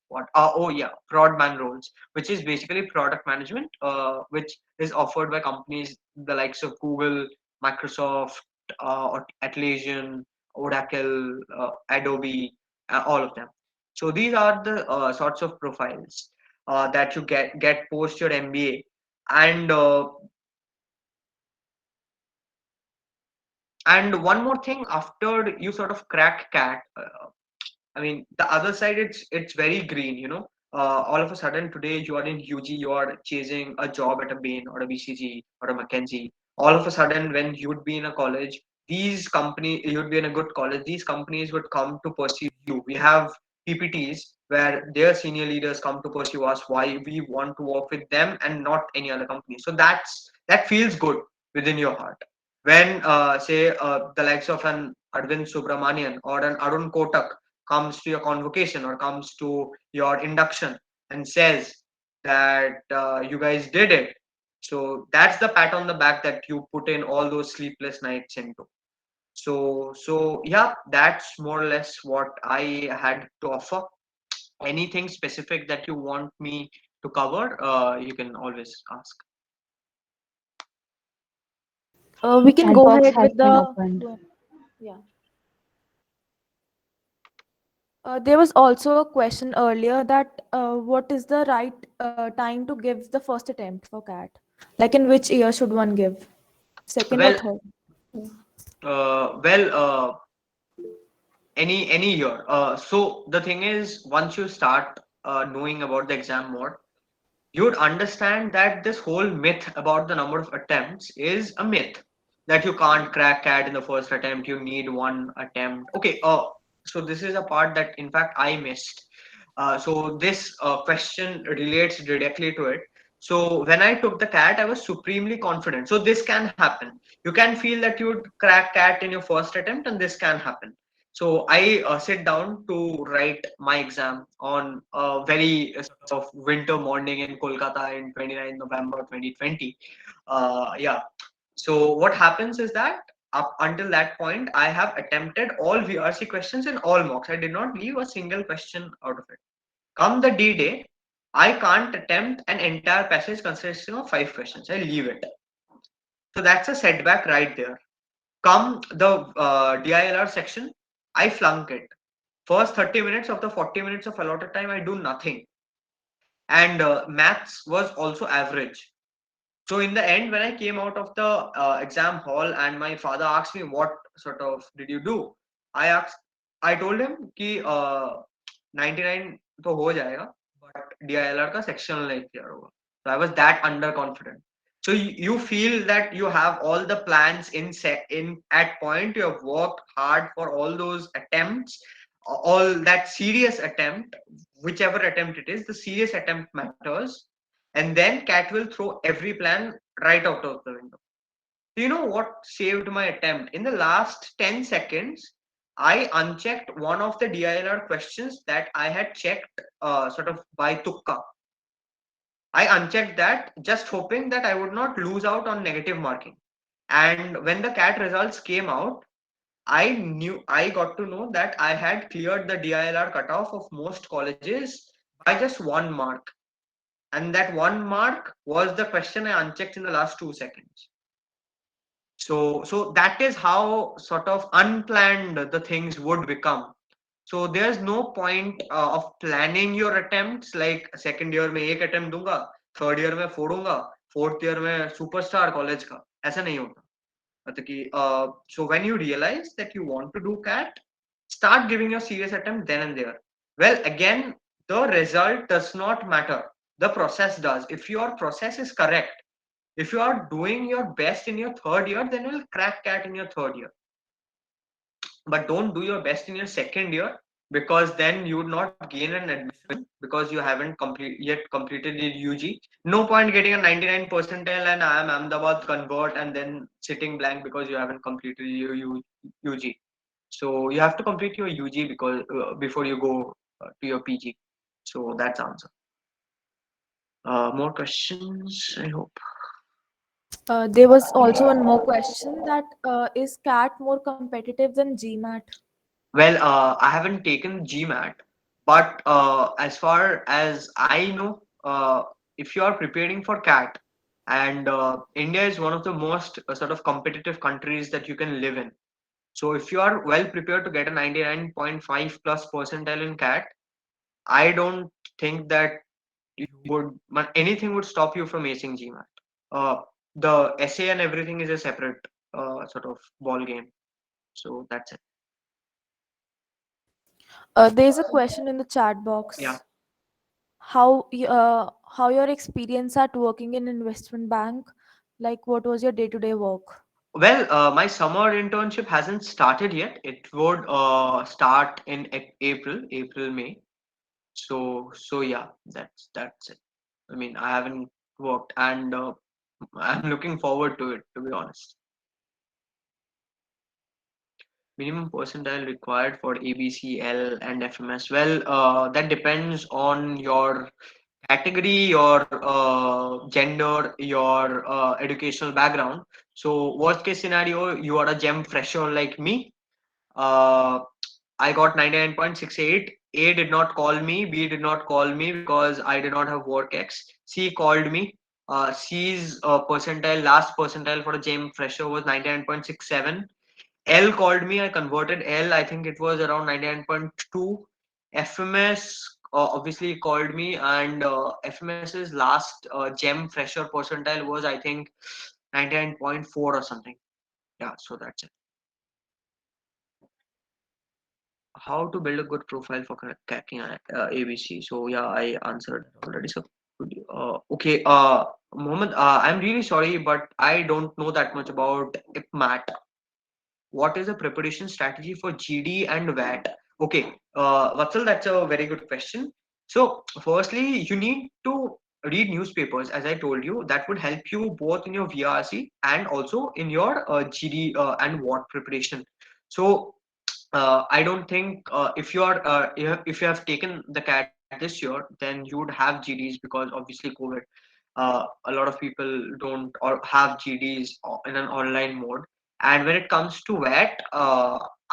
what? Oh yeah, Broadman roles, which is basically product management, which is offered by companies the likes of Google, Microsoft, or Atlassian, Oracle, Adobe, all of them. So these are the sorts of profiles that you get post your MBA, and one more thing, after you sort of crack CAT, I mean, the other side, it's very green, you know. All of a sudden, today you are in UG, you are chasing a job at a Bain or a BCG or a McKinsey. All of a sudden, when you would be in a college, these companies, you'd be in a good college, these companies would come to pursue you. We have PPTs where their senior leaders come to pursue us, why we want to work with them and not any other company. So that feels good within your heart. When, say, the likes of an Arvind Subramanian or an Arun Kotak comes to your convocation or comes to your induction and says that you guys did it. So that's the pat on the back that you put in all those sleepless nights into. So yeah, that's more or less what I had to offer. Anything specific that you want me to cover, you can always ask. We can Chat go box ahead has with been the opened. yeah. There was also a question earlier that what is the right time to give the first attempt for CAT? Like in which year should one give? Second or Well, third? well, any year. So the thing is, once you start knowing about the exam more, you would understand that this whole myth about the number of attempts is a myth, that you can't crack CAT in the first attempt, you need one attempt. Okay, so this is a part that in fact I missed. So this question relates directly to it. So when I took the CAT, I was supremely confident. So this can happen. You can feel that you would crack CAT in your first attempt, and this can happen. So I sit down to write my exam on a very sort of winter morning in Kolkata in 29 November 2020. Yeah. So what happens is that up until that point, I have attempted all VRC questions in all mocks. I did not leave a single question out of it. Come the D day, I can't attempt an entire passage consisting of 5 questions. I leave it. So that's a setback right there. Come the DILR section, I flunk it. First 30 minutes of the 40 minutes of allotted time, I do nothing. And maths was also average. So in the end, when I came out of the exam hall and my father asked me what sort of did you do, I told him कि 99 तो हो जाएगा, but DILR का sectional नहीं clear होगा. So I was that underconfident. So you feel that you have all the plans in at point. You have worked hard for all those attempts, all that serious attempt, whichever attempt it is, the serious attempt matters, and then cat will throw every plan right out of the window. Do you know what saved my attempt? In the last 10 seconds, I unchecked one of the DILR questions that I had checked sort of by Tukka. I unchecked that just hoping that I would not lose out on negative marking. And when the CAT results came out, I got to know that I had cleared the DILR cutoff of most colleges by just 1 mark. And that 1 mark was the question I unchecked in the last 2 seconds. So that is how sort of unplanned the things would become. So there's no point of planning your attempts, like second year में एक attempt दूंगा, third year में फोड़ूंगा, fourth year में superstar college का, ऐसा नहीं होता. मतलब कि so when you realize that you want to do CAT, start giving your serious attempt then and there. Well, again, the result does not matter. The process does. If your process is correct, if you are doing your best in your third year, then you'll crack CAT in your third year. But don't do your best in your second year, because then you would not gain an admission because you haven't yet completed your UG. No point getting a 99 percentile and I am Ahmedabad convert and then sitting blank because you haven't completed your UG. So you have to complete your UG because before you go to your PG. So that's answer. More questions, I hope. There was also one more question that is CAT more competitive than GMAT? Well, I haven't taken GMAT, but as far as I know, if you are preparing for CAT, and India is one of the most sort of competitive countries that you can live in. So if you are well prepared to get a 99.5 plus percentile in CAT, I don't think that anything would stop you from acing GMAT. The essay and everything is a separate sort of ball game. So that's it. There's a question in the chat Yeah. box. How your experience at working in investment bank? Like, what was your day-to-day work? Well, my summer internship hasn't started yet. It would start in April, May. So yeah, that's it. I mean, I haven't worked, and I'm looking forward to it, to be honest. Minimum percentile required for ABCL and FMS. Well, that depends on your category, your gender, your educational background. So worst case scenario, you are a gem fresher like me. uh, I got 99.68. A did not call me, B did not call me because I did not have work X. C called me. C's percentile, last percentile for a gem fresher was 99.67. L called me. I converted L. I think it was around 99.2. FMS obviously called me, and FMS's last gem fresher percentile was, I think, 99.4 or something. Yeah, so that's it. How to build a good profile for cracking ABC? So yeah, I answered already. So okay, Mohammed, I'm really sorry, but I don't know that much about IPMAT. What is the preparation strategy for GD and VAT? Okay, Vatsal, that's a very good question. So, firstly, you need to read newspapers, as I told you. That would help you both in your VRC and also in your GD and VAT preparation. So, I don't think if you have taken the CAT this year, then you would have GDs because obviously COVID. A lot of people don't or have GDs in an online mode. And when it comes to VET,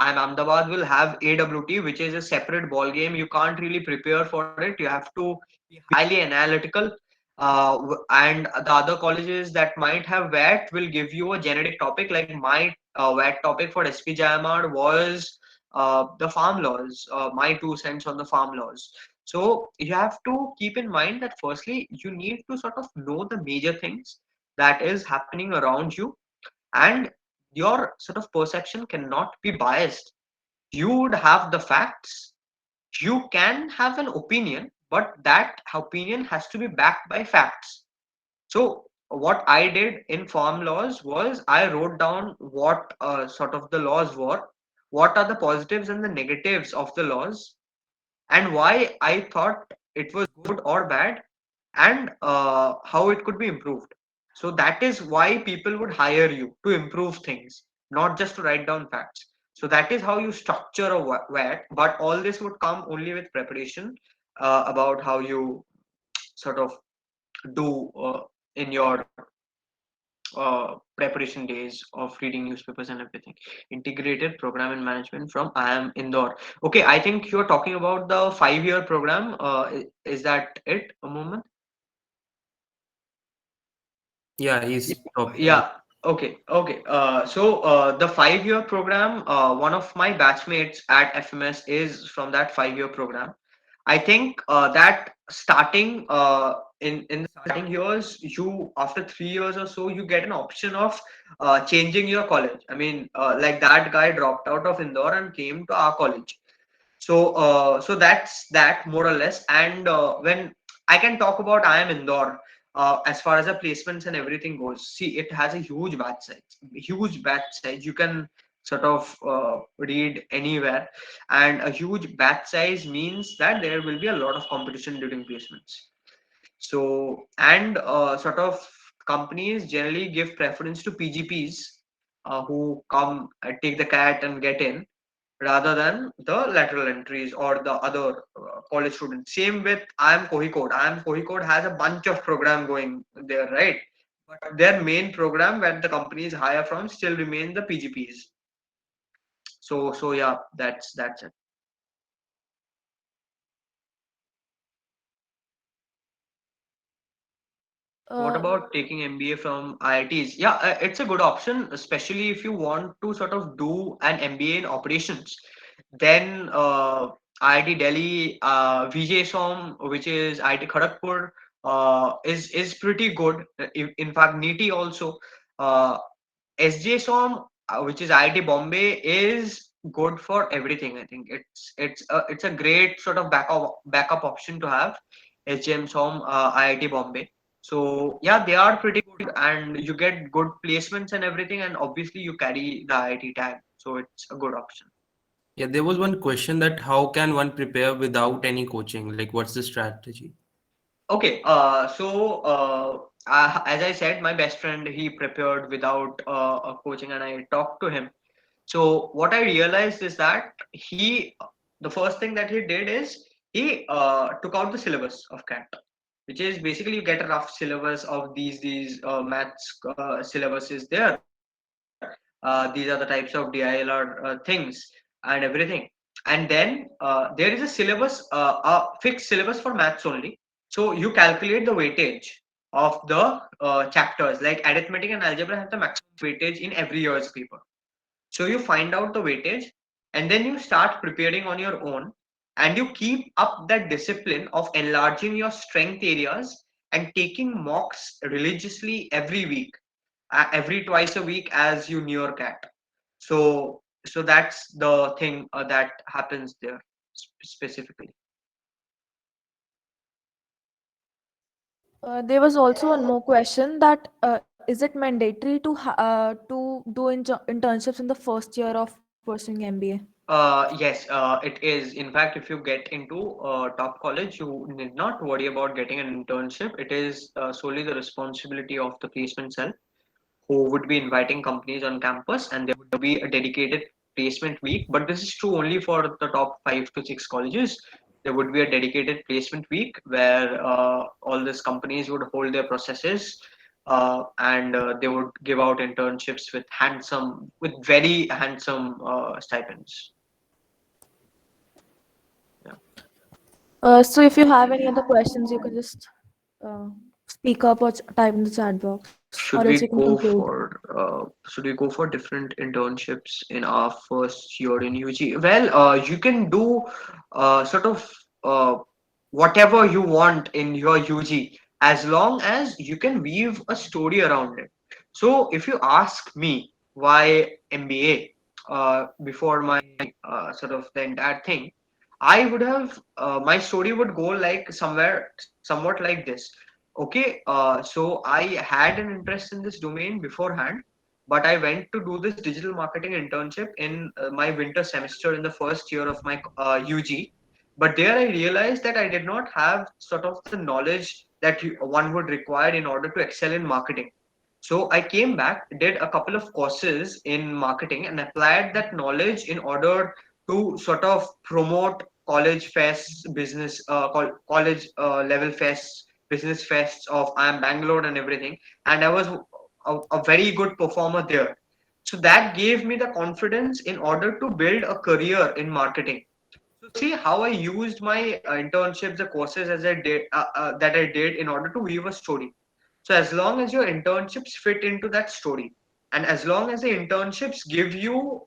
and Ahmedabad will have AWT, which is a separate ball game. You can't really prepare for it. You have to be highly analytical. And the other colleges that might have VET will give you a generic topic. Like my VET topic for SP Jayamad was the farm laws, my 2 cents on the farm laws. So you have to keep in mind that firstly, you need to sort of know the major things that is happening around you, and your sort of perception cannot be biased. You would have the facts, you can have an opinion, but that opinion has to be backed by facts. So what I did in farm laws was I wrote down what sort of the laws were, what are the positives and the negatives of the laws, and why I thought it was good or bad, and how it could be improved. So that is why people would hire you to improve things, not just to write down facts. So that is how you structure a VAT, but all this would come only with preparation about how you sort of do in your preparation days of reading newspapers and everything. Integrated program in management from IIM Indore. Okay, I think you're talking about the 5 year program. Is that it? A moment. Yeah, he's talking. Yeah. Okay. So the 5 year program, one of my batchmates at FMS is from that 5 year program. I think that starting in the starting years, you after 3 years or so, you get an option of changing your college. I mean, like that guy dropped out of Indore and came to our college. So that's that more or less. And when I can talk about I am Indore, as far as the placements and everything goes, see, it has a huge batch size. You can sort of read anywhere, and a huge batch size means that there will be a lot of competition during placements. So, and sort of companies generally give preference to PGPs who come take the CAT and get in, rather than the lateral entries or the other college students. Same with IIM Kohicode. IIM Kohicode has a bunch of program going there, right? But their main program where the companies hire from still remain the PGPs. So yeah, that's it. What Uh, about taking MBA from IITs? Yeah, it's a good option, especially if you want to sort of do an MBA in operations. Then IIT Delhi, VJ SOM, which is IIT Kharagpur, is pretty good. In fact, NITI also. Uh, SJ SOM, which is IIT Bombay, is good for everything. I think it's a great sort of backup option to have. SJM SOM, IIT Bombay. So yeah, they are pretty good, and you get good placements and everything, and obviously you carry the IIT tag, so it's a good option. Yeah, there was one question that how can one prepare without any coaching? Like, what's the strategy? Okay, as I said, my best friend, he prepared without a coaching, and I talked to him. So what I realized is that the first thing that he did is he took out the syllabus of CAT, which is basically you get a rough syllabus of these maths syllabus is there. These are the types of DILR things and everything. And then there is a syllabus, a fixed syllabus for maths only. So you calculate the weightage of the chapters. Like arithmetic and algebra have the maximum weightage in every year's paper. So you find out the weightage, and then you start preparing on your own, and you keep up that discipline of enlarging your strength areas and taking mocks religiously every week, every twice a week as you near CAT. So that's the thing that happens there specifically. there was also one more question that is it mandatory to do internships in the first year of pursuing MBA? Yes, it is. In fact, if you get into top college, you need not worry about getting an internship. It is solely the responsibility of the placement cell, who would be inviting companies on campus, and there would be a dedicated placement week. But this is true only for the top 5 to 6 colleges. there would be a dedicated placement week where all these companies would hold their processes, and they would give out internships with very handsome stipends. Yeah. So if you have any other questions, you can just uh, speak up or type in the chat box, or else we Should can we go conclude. for different internships in our first year in UG? Well, you can do sort of whatever you want in your UG as long as you can weave a story around it. So, if you ask me why MBA before my sort of the entire thing, I would have my story would go like somewhat like this. Okay, so I had an interest in this domain beforehand, but I went to do this digital marketing internship in my winter semester in the first year of my UG. But there I realized that I did not have sort of the knowledge that one would require in order to excel in marketing. So I came back, did a couple of courses in marketing, and applied that knowledge in order to sort of promote college fests, college level fests, business fests of I am Bangalore and everything. And I was a very good performer there. So that gave me the confidence in order to build a career in marketing. So see how I used my internships, the courses as I did that I did in order to weave a story. So as long as your internships fit into that story, and as long as the internships give you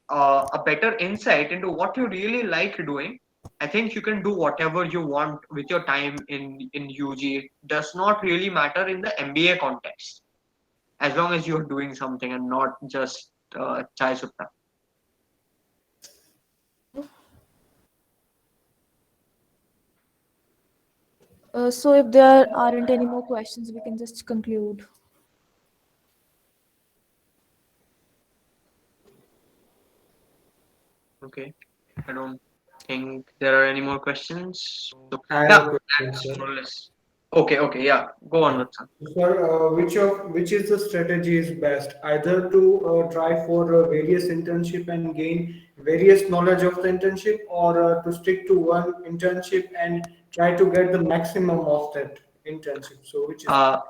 a better insight into what you really like doing, I think you can do whatever you want with your time in UG. It does not really matter in the MBA context, as long as you're doing something and not just chai sutta. So if there aren't any more questions, we can just conclude. Okay, I don't think there are any more questions. So I have yeah, a question, that's sir. more or less. Okay, yeah. Go on, Yeah. Vatsan. Sir, which is the strategy is best? Either to try for various internship and gain various knowledge of the internship, or to stick to one internship and try to get the maximum of that internship. So which is Uh,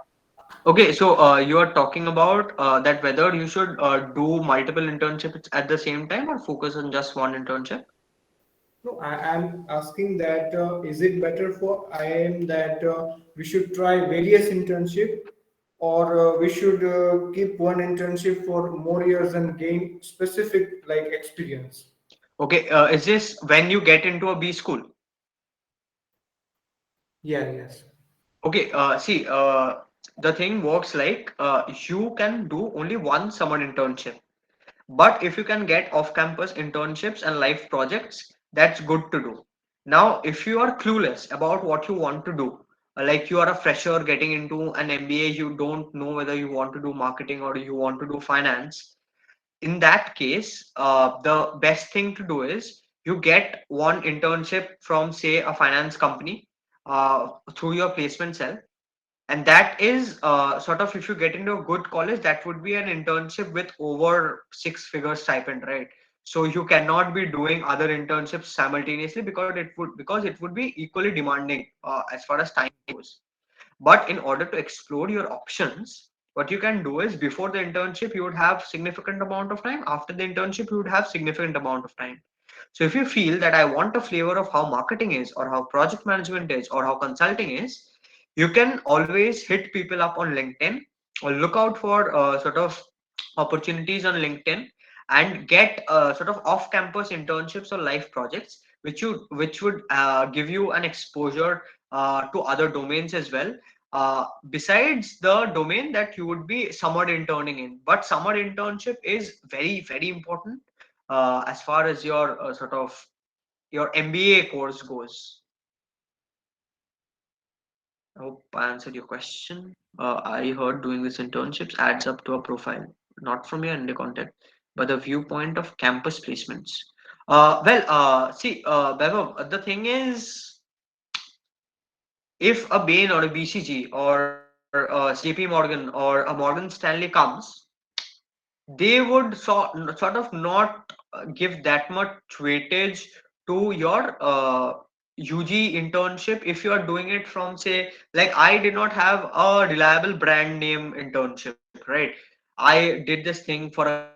okay, so you are talking about that whether you should do multiple internships at the same time or focus on just one internship. no? I'm asking that is it better for IIM that we should try various internship, or we should keep one internship for more years and gain specific like experience. Okay, is this when you get into a B school? Yeah, yes. Okay, see, the thing works like you can do only one summer internship. But if you can get off campus internships and life projects, that's good to do. Now, if you are clueless about what you want to do, like you are a fresher getting into an MBA, you don't know whether you want to do marketing or you want to do finance. In that case, the best thing to do is you get one internship from, say, a finance company through your placement cell, and that is sort of, if you get into a good college, that would be an internship with over six-figure stipend, right? So you cannot be doing other internships simultaneously because it would be equally demanding as far as time goes. But in order to explore your options, what you can do is before the internship you would have significant amount of time, after the internship you would have significant amount of time. So if you feel that I want a flavor of how marketing is, or how project management is, or how consulting is, you can always hit people up on LinkedIn, or look out for sort of opportunities on LinkedIn, and get sort of off-campus internships or life projects, which would give you an exposure to other domains as well. Besides the domain that you would be summer interning in, but summer internship is very important as far as your sort of your MBA course goes. I hope I answered your question. I heard doing this internships adds up to a profile, not from your India content, but the viewpoint of campus placements. See, Vaibhav, the thing is, if a Bain or a BCG or a JP Morgan or a Morgan Stanley comes, they would sort of not give that much weightage to UG internship, if you are doing it from, say, like I did not have a reliable brand name internship, right? I did this thing for a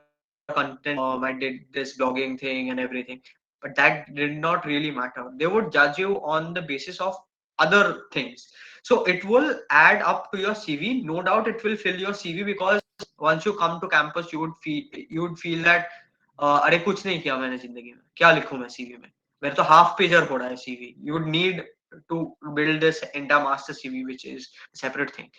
content platform, I did this blogging thing and everything, but that did not really matter. They would judge you on the basis of other things. So it will add up to your CV. No doubt it will fill your CV, because once you come to campus, you would feel that अरे कुछ नहीं किया मैंने जिंदगी में, क्या लिखूं मैं सीवी में, मेरे तो हाफ पेजर पड़ा है CV. You would need to build this entire master CV, which is a separate thing.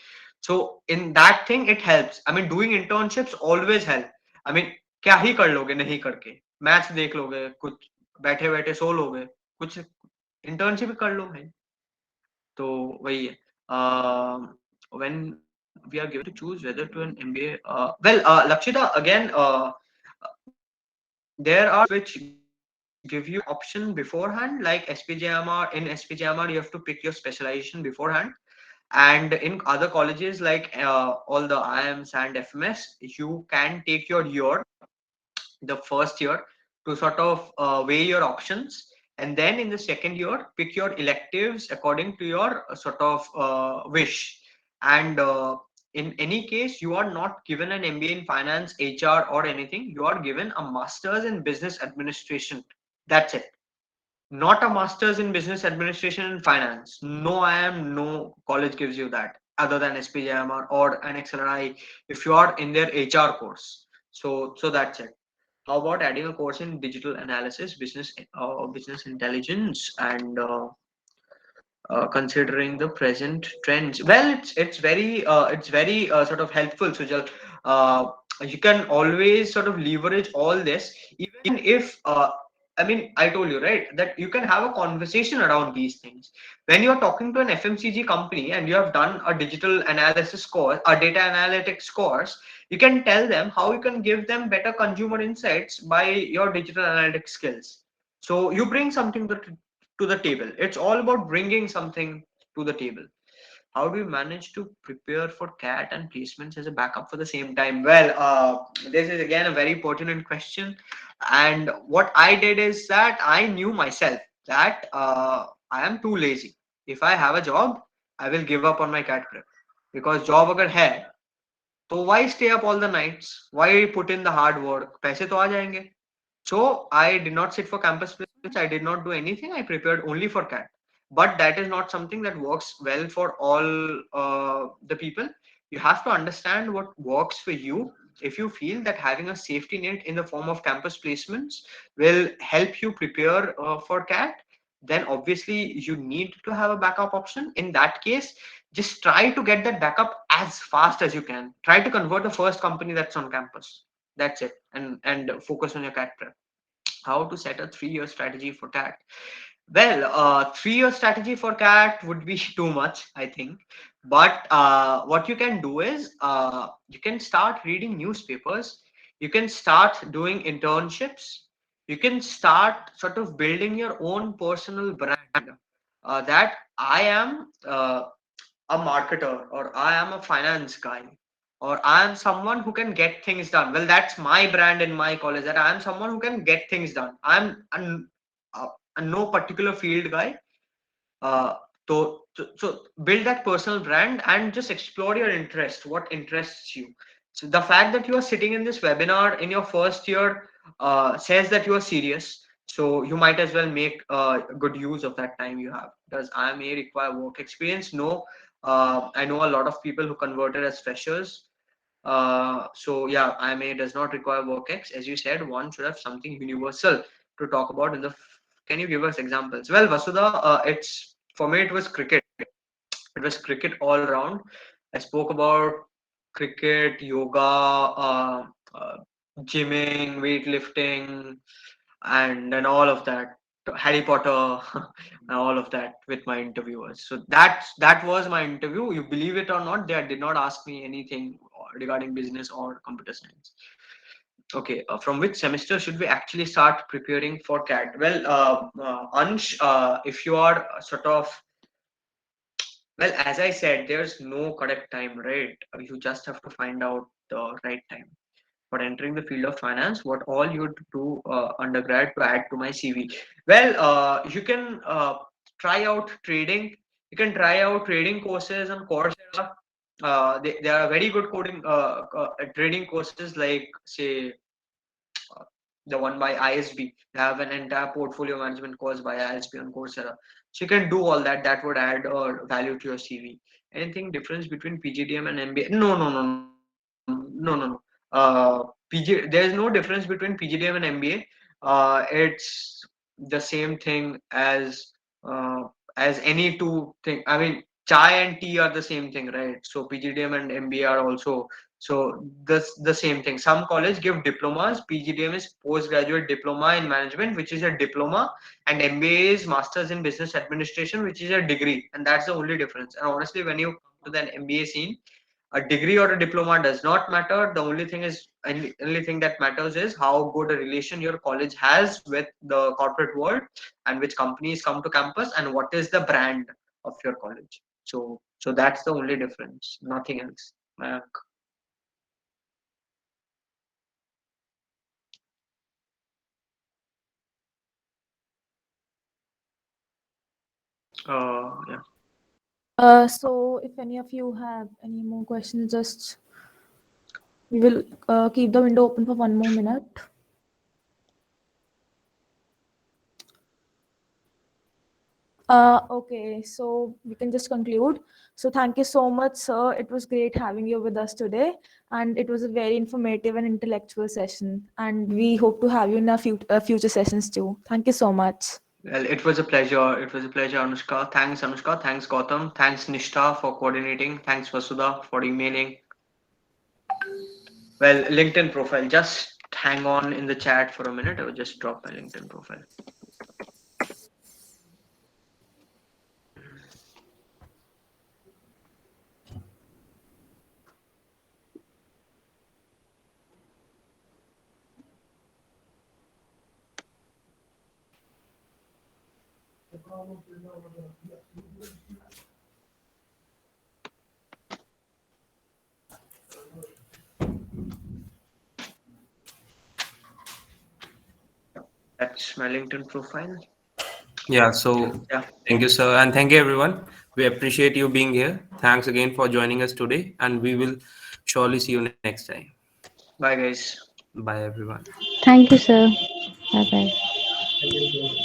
So in that thing it helps. I mean, doing internships always help. I mean, क्या ही कर लोगे नहीं करके, maths देख लोगे, कुछ बैठे बैठे सो लोगे, कुछ इंटर्नशिप कर लो भाई. तो वही है. When we are given to choose whether to an MBA, Lakshita, again, there are which give you option beforehand, like SPJMR. In SPJMR, you have to pick your specialization beforehand, and in other colleges like all the IIMs and FMS, you can take your year, the first year, to sort of weigh your options, and then in the second year pick your electives according to your sort of wish. And in any case, you are not given an MBA in finance, HR, or anything. You are given a master's in business administration. That's it. Not a master's in business administration and finance. No, I am no college gives you that other than SPJMR or an XLRI if you are in their HR course. So that's it. How about adding a course in digital analysis, business intelligence, and considering the present trends? Well, it's very sort of helpful, Sujal. Uh, you can always sort of leverage all this, even if I mean, I told you, right, that you can have a conversation around these things. When you're talking to an FMCG company and you have done a digital analysis course, a data analytics course, you can tell them how you can give them better consumer insights by your digital analytics skills. So you bring something to the table. It's all about bringing something to the table. How do you manage to prepare for CAT and placements as a backup for the same time? Well, this is again a very pertinent question. And what I did is that I knew myself that I am too lazy. If I have a job, I will give up on my CAT prep, because job अगर है तो why stay up all the nights? Why put in the hard work? पैसे तो आ जाएंगे. So I did not sit for campus placements. I did not do anything. I prepared only for CAT. But that is not something that works well for all the people. You have to understand what works for you. If you feel that having a safety net in the form of campus placements will help you prepare for CAT, then obviously you need to have a backup option. In that case, just try to get that backup as fast as you can. Try to convert the first company that's on campus. That's it. And focus on your CAT prep. How to set a 3-year strategy for CAT? Well, 3-year strategy for CAT would be too much, I think. But what you can do is you can start reading newspapers. You can start doing internships. You can start sort of building your own personal brand. That I am a marketer, or I am a finance guy, or I am someone who can get things done. Well, that's my brand in my college, that I am someone who can get things done. I'm a no particular field guy. Uh, so build that personal brand and just explore your interest, what interests you. So the fact that you are sitting in this webinar in your first year says that you are serious. So you might as well make good use of that time you have. Does IMA require work experience? No. I know a lot of people who converted as freshers. So yeah, IMA does not require work ex. As you said, one should have something universal to talk about in the. Can you give us examples? Well, Vasudha, it's for me. It was cricket. It was cricket all around. I spoke about cricket, yoga, gymming, weightlifting, and all of that. Harry Potter and all of that with my interviewers. So that was my interview. You believe it or not, they did not ask me anything regarding business or computer science. Okay, from which semester should we actually start preparing for CAT? Well, Ansh, if you are sort of, well, as I said, there's no correct time, right? You just have to find out the right time for entering the field of finance. What all you do undergrad to add to my CV? Well, you can try out trading. You can try out trading courses on Coursera. There are very good trading courses, like say uh, the one by ISB. They have an entire portfolio management course by ISB on Coursera. So you can do all that. That would add value to your CV. Anything difference between PGDM and MBA? No, no, no, no, no, no, no. There is no difference between PGDM and MBA. It's the same thing as any two thing. I mean, chai and tea are the same thing, right? So PGDM and MBA are also the same thing. Some college give diplomas. PGDM is postgraduate diploma in management, which is a diploma, and MBA is masters in business administration, which is a degree, and that's the only difference. And honestly, when you come to the MBA scene, a degree or a diploma does not matter. The only thing that matters is how good a relation your college has with the corporate world, and which companies come to campus, and what is the brand of your college. So that's the only difference, nothing else. Mayank. Yeah. So if any of you have any more questions, just we will keep the window open for 1 more minute. Okay, so we can just conclude. So thank you so much, sir. It was great having you with us today, and it was a very informative and intellectual session. And we hope to have you in our future sessions too. Thank you so much. Well, it was a pleasure. It was a pleasure, Anushka. Thanks, Anushka. Thanks, Gautam. Thanks, Nishta, for coordinating. Thanks, Vasudha, for emailing. Well, LinkedIn profile. Just hang on in the chat for a minute. I will just drop my LinkedIn profile. That's my LinkedIn profile. Yeah, so Yeah. thank you, sir, and thank you, everyone. We appreciate you being here. Thanks again for joining us today, and we will surely see you next time. Bye, guys. Bye, everyone. Thank you, sir. Bye bye. Thank you, sir.